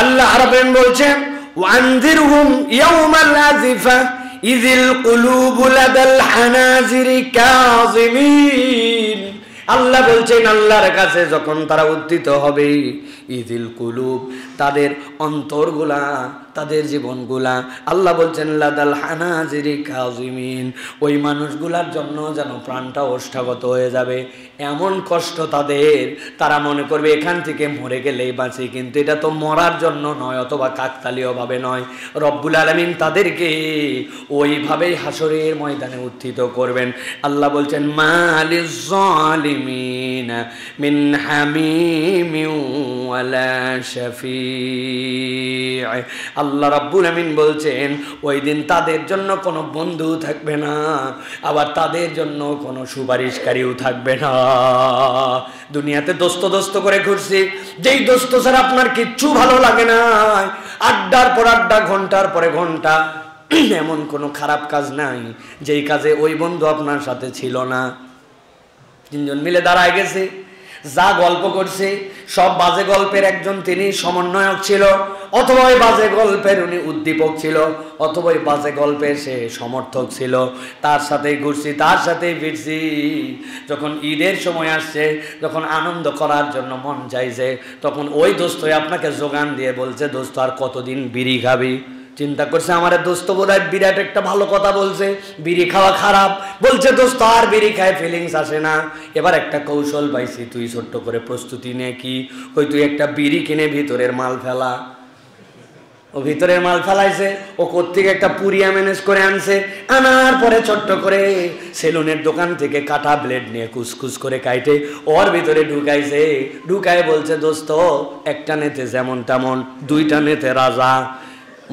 Speaker 1: আল্লাহ রাব্বুল আলামিন বলছেন ওয়ানজিরহুম ইয়াওমাল আজিফা ইযিল কুলুবু লাদাল হানাজিরি কাযিমিন। আল্লাহ বলছেন আল্লাহর কাছে যখন তারা উত্থিত হবে, ইযিল কুলুব তাদের অন্তরগুলা, তাদের জীবনগুলা, আল্লাহ বলছেন লাদাল হানাজিরি কাযিমিন, ওই মানুষগুলার জন্য যেন প্রাণটা ওষ্ঠাগত হয়ে যাবে, এমন কষ্ট তাদের, তারা মনে করবে এখান থেকে মরে গেলেই বাঁচি, কিন্তু এটা তো মরার জন্য নয়, অথবা কাকতালীয় ভাবে নয়। রব্বুল আলামিন তাদেরকে ওইভাবেই হাসরের ময়দানে উত্থিত করবেন। আল্লাহ বলছেন মালিজ জালিমিন মিন হামিমিন ওয়ালা শাফি'। আল্লাহ রাব্বুল আমিন বলছেন ওই দিন তাদের জন্য কোনো বন্ধু থাকবে না, আবার তাদের জন্য কোনো সুপারিশকারীও থাকবে না। দুনিয়াতে দোস্ত করে ঘুরছি, যেই দোস্ত ছাড়া আপনার কিচ্ছু ভালো লাগে না, আড্ডার পর আড্ডা, ঘন্টার পরে ঘন্টা, এমন কোনো খারাপ কাজ নাই যেই কাজে ওই বন্ধু আপনার সাথে ছিল না। তিনজন মিলে দাঁড়ায় গেছে, যা গল্প করছে সব বাজে গল্পের একজন তিনি সমন্বয়ক ছিল, অথবা ওই বাজে গল্পের উনি উদ্দীপক ছিল, অথবা ওই বাজে গল্পের সে সমর্থক ছিল। তার সাথেই ঘুরছি, তার সাথেই ফিরছি। যখন ঈদের সময় আসছে, যখন আনন্দ করার জন্য মন চাইছে, তখন ওই দোস্তই আপনাকে যোগান দিয়ে বলছে, দোস্ত আর কতদিন বিড়ি খাবি? চিন্তা করছে আমার দোস্ত বোধহয় বিরাট একটা ভালো কথা বলছে, বিড়ি খাওয়া খারাপ, বলছে দোস্ত আর বিড়ি খায় ফিলিংস আসে না। এবার একটা কৌশল পাইছি, তুই ছোট্ট করে প্রস্তুতি নে। কি? ওই তুই একটা বিড়ি কিনে ভিতরের মাল ফেলা। ও ভিতরের মাল ফেলাইছে, ও কোত্থেকে একটা পুরিয়া ম্যানেজ করে আনছে, আনার পরে ছোট্ট করে সেলুনের দোকান থেকে কাটা ব্লেড নিয়ে কুচকুচ করে কাইটে ওর ভিতরে ঢুকাইছে। ঢুকায় বলছে, দোস্ত একটা নেতে যেমন তেমন, দুইটা নেতে রাজা।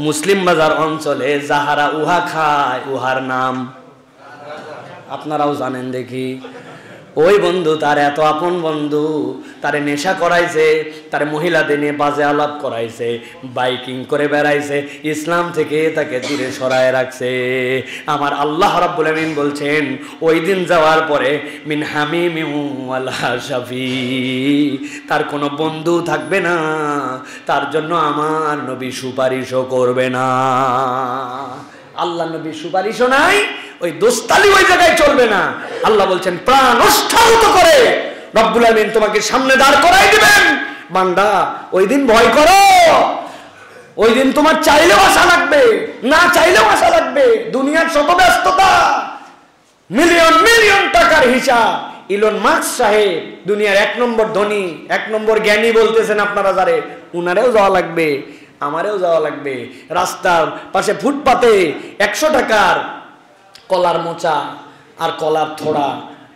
Speaker 1: মুসলিম বাজার অঞ্চলে যাহারা উহা খায় উহার নাম আপনারাও জানেন দেখি। ওই বন্ধু তার এত আপন বন্ধু, তারে নেশা করাইছে, তারে মহিলাদের নিয়ে বাজে আলাপ করাইছে, বাইকিং করে বেড়াইছে, ইসলাম থেকে তাকে দূরে সরায় রাখছে। আমার আল্লাহ রাব্বুল আমিন বলছেন, ওই দিন যাওয়ার পরে মিন হামিমিন ওয়ালা শাফি, তার কোনো বন্ধু থাকবে না, তার জন্য আমার নবী সুপারিশও করবে না। আল্লাহ নবী সুপারিশও নাই, ওই দোস্তালি ওই জায়গায় চলবে না। আল্লাহ বলছেন প্রাণ উৎসাহিত করে রব্বুল আমিন তোমাকে সামনে দাঁড় করাই দিবেন। বান্দা ওই দিন ভয় করো, ওই দিন তোমার চাইলেও আশা লাগবে, না চাইলেও আশা লাগবে। দুনিয়ার শত ব্যস্ততা, মিলিয়ন মিলিয়ন টাকার হিসাব। ইলন মাস্ক সাহেব দুনিয়ার 1 নম্বর ধনী, 1 নম্বর জ্ঞানী বলতেছেন আপনারা যারে, উনারেও যাওয়া লাগবে, আমারেও যাওয়া লাগবে। রাস্তার পাশে ফুটপাতে 100 টাকার কলার মোচা আর কলার থোড়া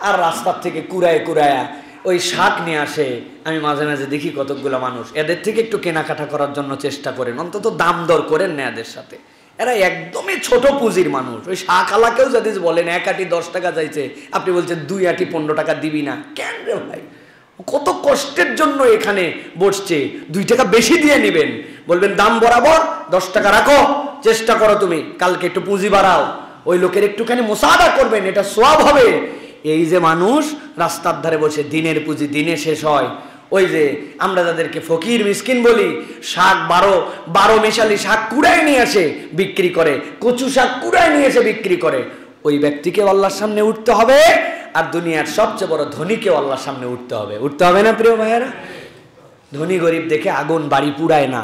Speaker 1: আর রাস্তার থেকে কুড়ায় কুড়ায়া ওই শাক নিয়ে আসে। আমি মাঝে মাঝে দেখি কতকগুলো মানুষ এদের থেকে একটু কেনাকাটা করার জন্য চেষ্টা করেন, অন্তত দাম দর করেন না এদের সাথে। এরা একদমই ছোট পুঁজির মানুষ। ওই শাক আলাকেও যদি বলেন 1 আটি 10 টাকা চাইছে, আপনি বলছেন 2 আটি 15 টাকা দিবি না, কেন রে ভাই? কত কষ্টের জন্য এখানে বসছে, 2 টাকা বেশি দিয়ে নিবেন, বলবেন দাম বরাবর 10 টাকা রাখো, চেষ্টা করো তুমি কালকে একটু পুঁজি বাড়াও। ওই লোকের একটুখানি মুসাদা করবেন, এটা সওয়াব হবে। এই যে মানুষ রাস্তার ধারে বসে দিনের পুঁজি দিনে শেষ হয়, ওই যে আমরা যাদেরকে ফকির মিসকিন বলি, শাক 12 মেশালি শাক কুড়ায় নিয়ে আসে বিক্রি করে, কচু শাক কুড়ায় নিয়ে এসে বিক্রি করে, ওই ব্যক্তিকে আল্লাহর সামনে উঠতে হবে। আর দুনিয়ার সবচেয়ে বড় ধনীকেও আল্লাহর সামনে উঠতে হবে। উঠতে হবে না প্রিয় ভাইয়েরা? ধনী গরিব দেখে আগুন বাড়ি পুড়ায় না।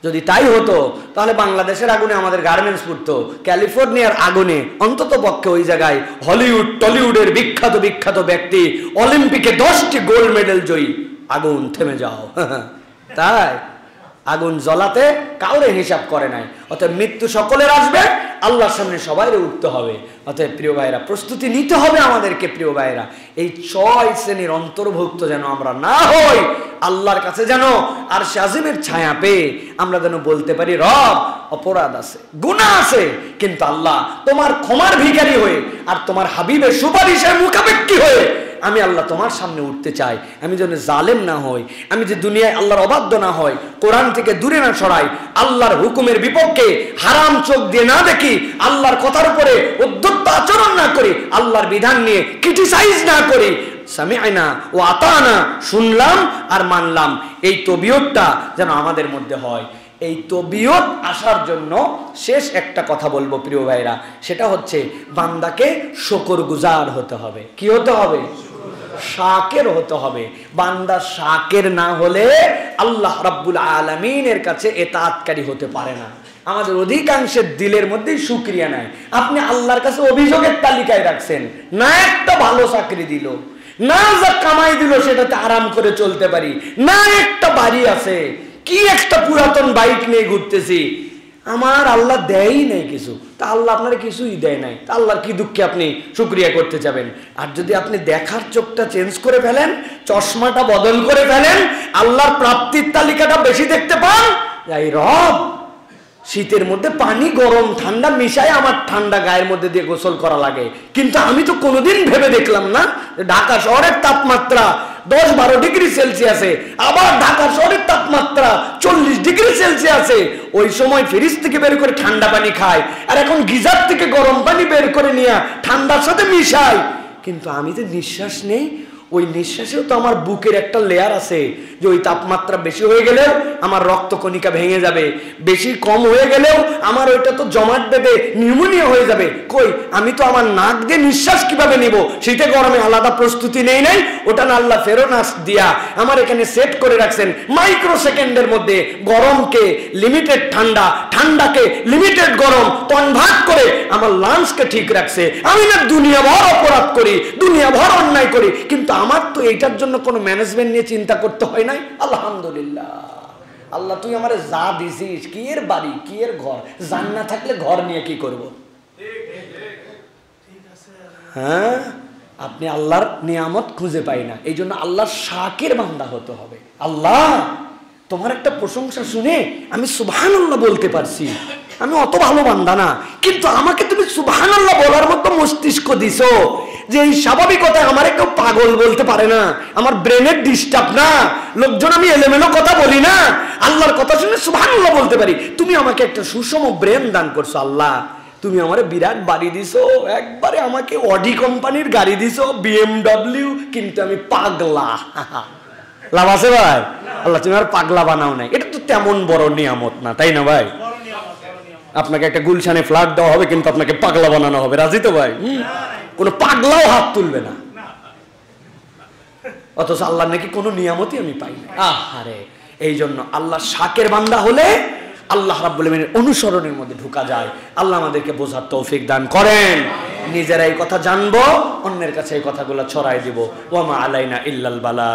Speaker 1: যদি তাই হতো তাহলে বাংলাদেশের আগুনে আমাদের গার্মেন্টস পুড়তো, ক্যালিফোর্নিয়ার আগুনে অন্তত পক্ষে ওই জায়গায় হলিউড টলিউডের বিখ্যাত বিখ্যাত ব্যক্তি, অলিম্পিকে 10টি গোল্ড মেডেল জয়ী, আগুন থেমে যাও। তাই আগুন জ্বলাতে কাউরে হিসাব করে নাই। অতএব মৃত্যু সকলের আসবে, আল্লাহর সামনে সবাইরে উঠতে হবে। অতএব প্রিয় ভাইরা প্রস্তুতি নিতে হবে আমাদেরকে। প্রিয় ভাইরা এই 6 শ্রেণীর অন্তর্ভুক্ত যেন আমরা না হই, আল্লাহর কাছে যেন আর শাজিমের ছায়া পেয়ে আমরা যেন বলতে পারি, রব অপরাধ আছে, গুনাহ আছে, কিন্তু আল্লাহ তোমার ক্ষমার ভিখারি হয়ে আর তোমার হাবিবের সুপারিশের মুখাপেক্ষী হয়ে আমি আল্লাহ তোমার সামনে উঠতে চাই। আমি যেন জালেম না হই, আমি যে দুনিয়ায় আল্লাহর অবাধ্য না হই, কোরআন থেকে দূরে না সরাই, আল্লাহর হুকুমের বিপক্ষে হারাম চোখ দিয়ে না দেখি, আল্লাহর কথার উপরে উদ্ধত্ত আচরণ না করি, আল্লাহর বিধান নিয়ে ক্রিটিসাইজ না করি। সামিআনা ওয়া আতানা, শুনলাম আর মানলাম, এই তবিয়তটা যেন আমাদের মধ্যে হয়। এই তবিয়ত আসার জন্য শেষ একটা কথা বলবো প্রিয় ভাইরা, সেটা হচ্ছে বান্দাকে শুকরগুজার হতে হবে। কি হতে হবে? শাকের হতে হবে। বান্দা শাকের না হলে আল্লাহ রাব্বুল আলামিনের কাছে এতাআতকারী হতে পারে না। আমাদের অধিকাংশের দিলের মধ্যেই শুকরিয়া নাই। আপনি আল্লাহর কাছে অভিযোগের তালিকায় রাখছেন, না একটা ভালো চাকরি দিল, না যা কামাই দিল সেটাতে আরাম করে চলতে পারি, না একটা বাড়ি আছে, কি একটা পুরাতন বাইক নিয়ে ঘুরতেছি, আমার আল্লাহ দেয়ই নাই কিছু। তা আল্লাহ আপনার কিছুই দেয় নাই, তা আল্লাহর কি দুঃখে আপনি শুকরিয়া করতে যাবেন? আর যদি আপনি দেখার চোখটা চেঞ্জ করে ফেলেন, চশমাটা বদল করে ফেলেন, আল্লাহর প্রাপ্তির তালিকাটা বেশি দেখতে পান, এই রব শীতের মধ্যে পানি গরম ঠান্ডা মিশায় আমার ঠান্ডা গায়ের মধ্যে দিয়ে গোসল করা লাগে, কিন্তু আমি তো কোনোদিন ভেবে দেখলাম না ঢাকা শহরের তাপমাত্রা 10-12 ডিগ্রি সেলসিয়াসে, আবার ঢাকা শহরের তাপমাত্রা 40 ডিগ্রি সেলসিয়াসে। ওই সময় ফ্রিজ থেকে বের করে ঠান্ডা পানি খায়, আর এখন গিজার থেকে গরম পানি বের করে নিয়ে ঠান্ডার সাথে মিশায়। কিন্তু আমি যে নিঃশ্বাস নেই, ওই নিঃশ্বাসেও তো আমার বুকের একটা লেয়ার আছে, যে ওই তাপমাত্রা বেশি হয়ে গেলেও আমার রক্তকণিকা ভেঙে যাবে, বেশি কম হয়ে গেলেও আমার ওইটা তো জমাট বেঁধে নিউমোনিয়া হয়ে যাবে। কই, আমি তো আমার নাক দিয়ে নিঃশ্বাস কিভাবে নিব সেটা গরমে আলাদা প্রস্তুতি নেই নাই। ওটা না আল্লাহ ফেরোনাস দিয়া আমার এখানে সেট করে রাখছেন মাইক্রো সেকেন্ডের মধ্যে। গরমকে লিমিটেড ঠান্ডা, ঠান্ডাকে লিমিটেড গরম কনভার্ট করে আমার লাঞ্চকে ঠিক রাখছে। আমি না দুনিয়া ভর অপরাধ করি, দুনিয়া ভর অন্যায় করি, কিন্তু আমার তো এইটার জন্য কোনো ম্যানেজমেন্ট নিয়ে চিন্তা করতে হয় নাই। আলহামদুলিল্লাহ। আল্লাহ তুই আমারে যা দিছিস, কি এর বাড়ি, কি এর ঘর, জান না থাকলে ঘর নিয়ে কি করব? হ্যাঁ, আপনি আল্লাহর নিয়ামত খুঁজে পাই না, এই জন্য আল্লাহর শাকের বান্দা হতে হবে। আল্লাহ তোমার একটা প্রশংসা শুনে আমি সুবহানাল্লাহ বলতে পারছি, আমি অত ভালো বান্দা না, কিন্তু আমাকে তুমি সুবহানাল্লাহ বলার মতো মস্তিষ্ক দিছো, যে এই স্বাভাবিকতা আমার কেউ পাগল বলতে পারে না, আমার ব্রেনের ডিস্টার্ব না, লোকজন আমি এলোমেলো কথা বলি না, আল্লাহর কথা শুনে সুবহানাল্লাহ বলতে পারি। তুমি আমাকে একটা সুষম ব্রেন দান করছো আল্লাহ। তুমি আমারে বিরাট বাড়ি দিছো, একবারে আমাকে অডি কোম্পানির গাড়ি দিছো, BMW, কিন্তু আমি পাগলা। লাভ আছে ভাই? আল্লাহ তুমি আর পাগলা বানাও নাই, এটা তো তেমন বড় নিয়ামত না, তাই না ভাই? আপনাকে একটা গুলশানে ফ্ল্যাট দেওয়া হবে, কিন্তু আপনাকে পাগলা বানানো হবে, রাজি তো ভাই? কোনো পাগলাও হাত তুলবে না। অথচ আল্লাহ নাকি কোনো নিয়ামতই আমি পাই না। আহারে, এই জন্য আল্লাহ শাকের বান্দা হলে আল্লাহ রাব্বুল আলামিনের অনুসরণের মধ্যে ঢোকা যায়। আল্লাহ আমাদেরকে বোঝার তৌফিক দান করেন। নিজেরা এই কথা জানবো, অন্যের কাছে এই কথাগুলো ছড়াই দিব। ওয়া মা আলাইনা ইল্লাল বালা।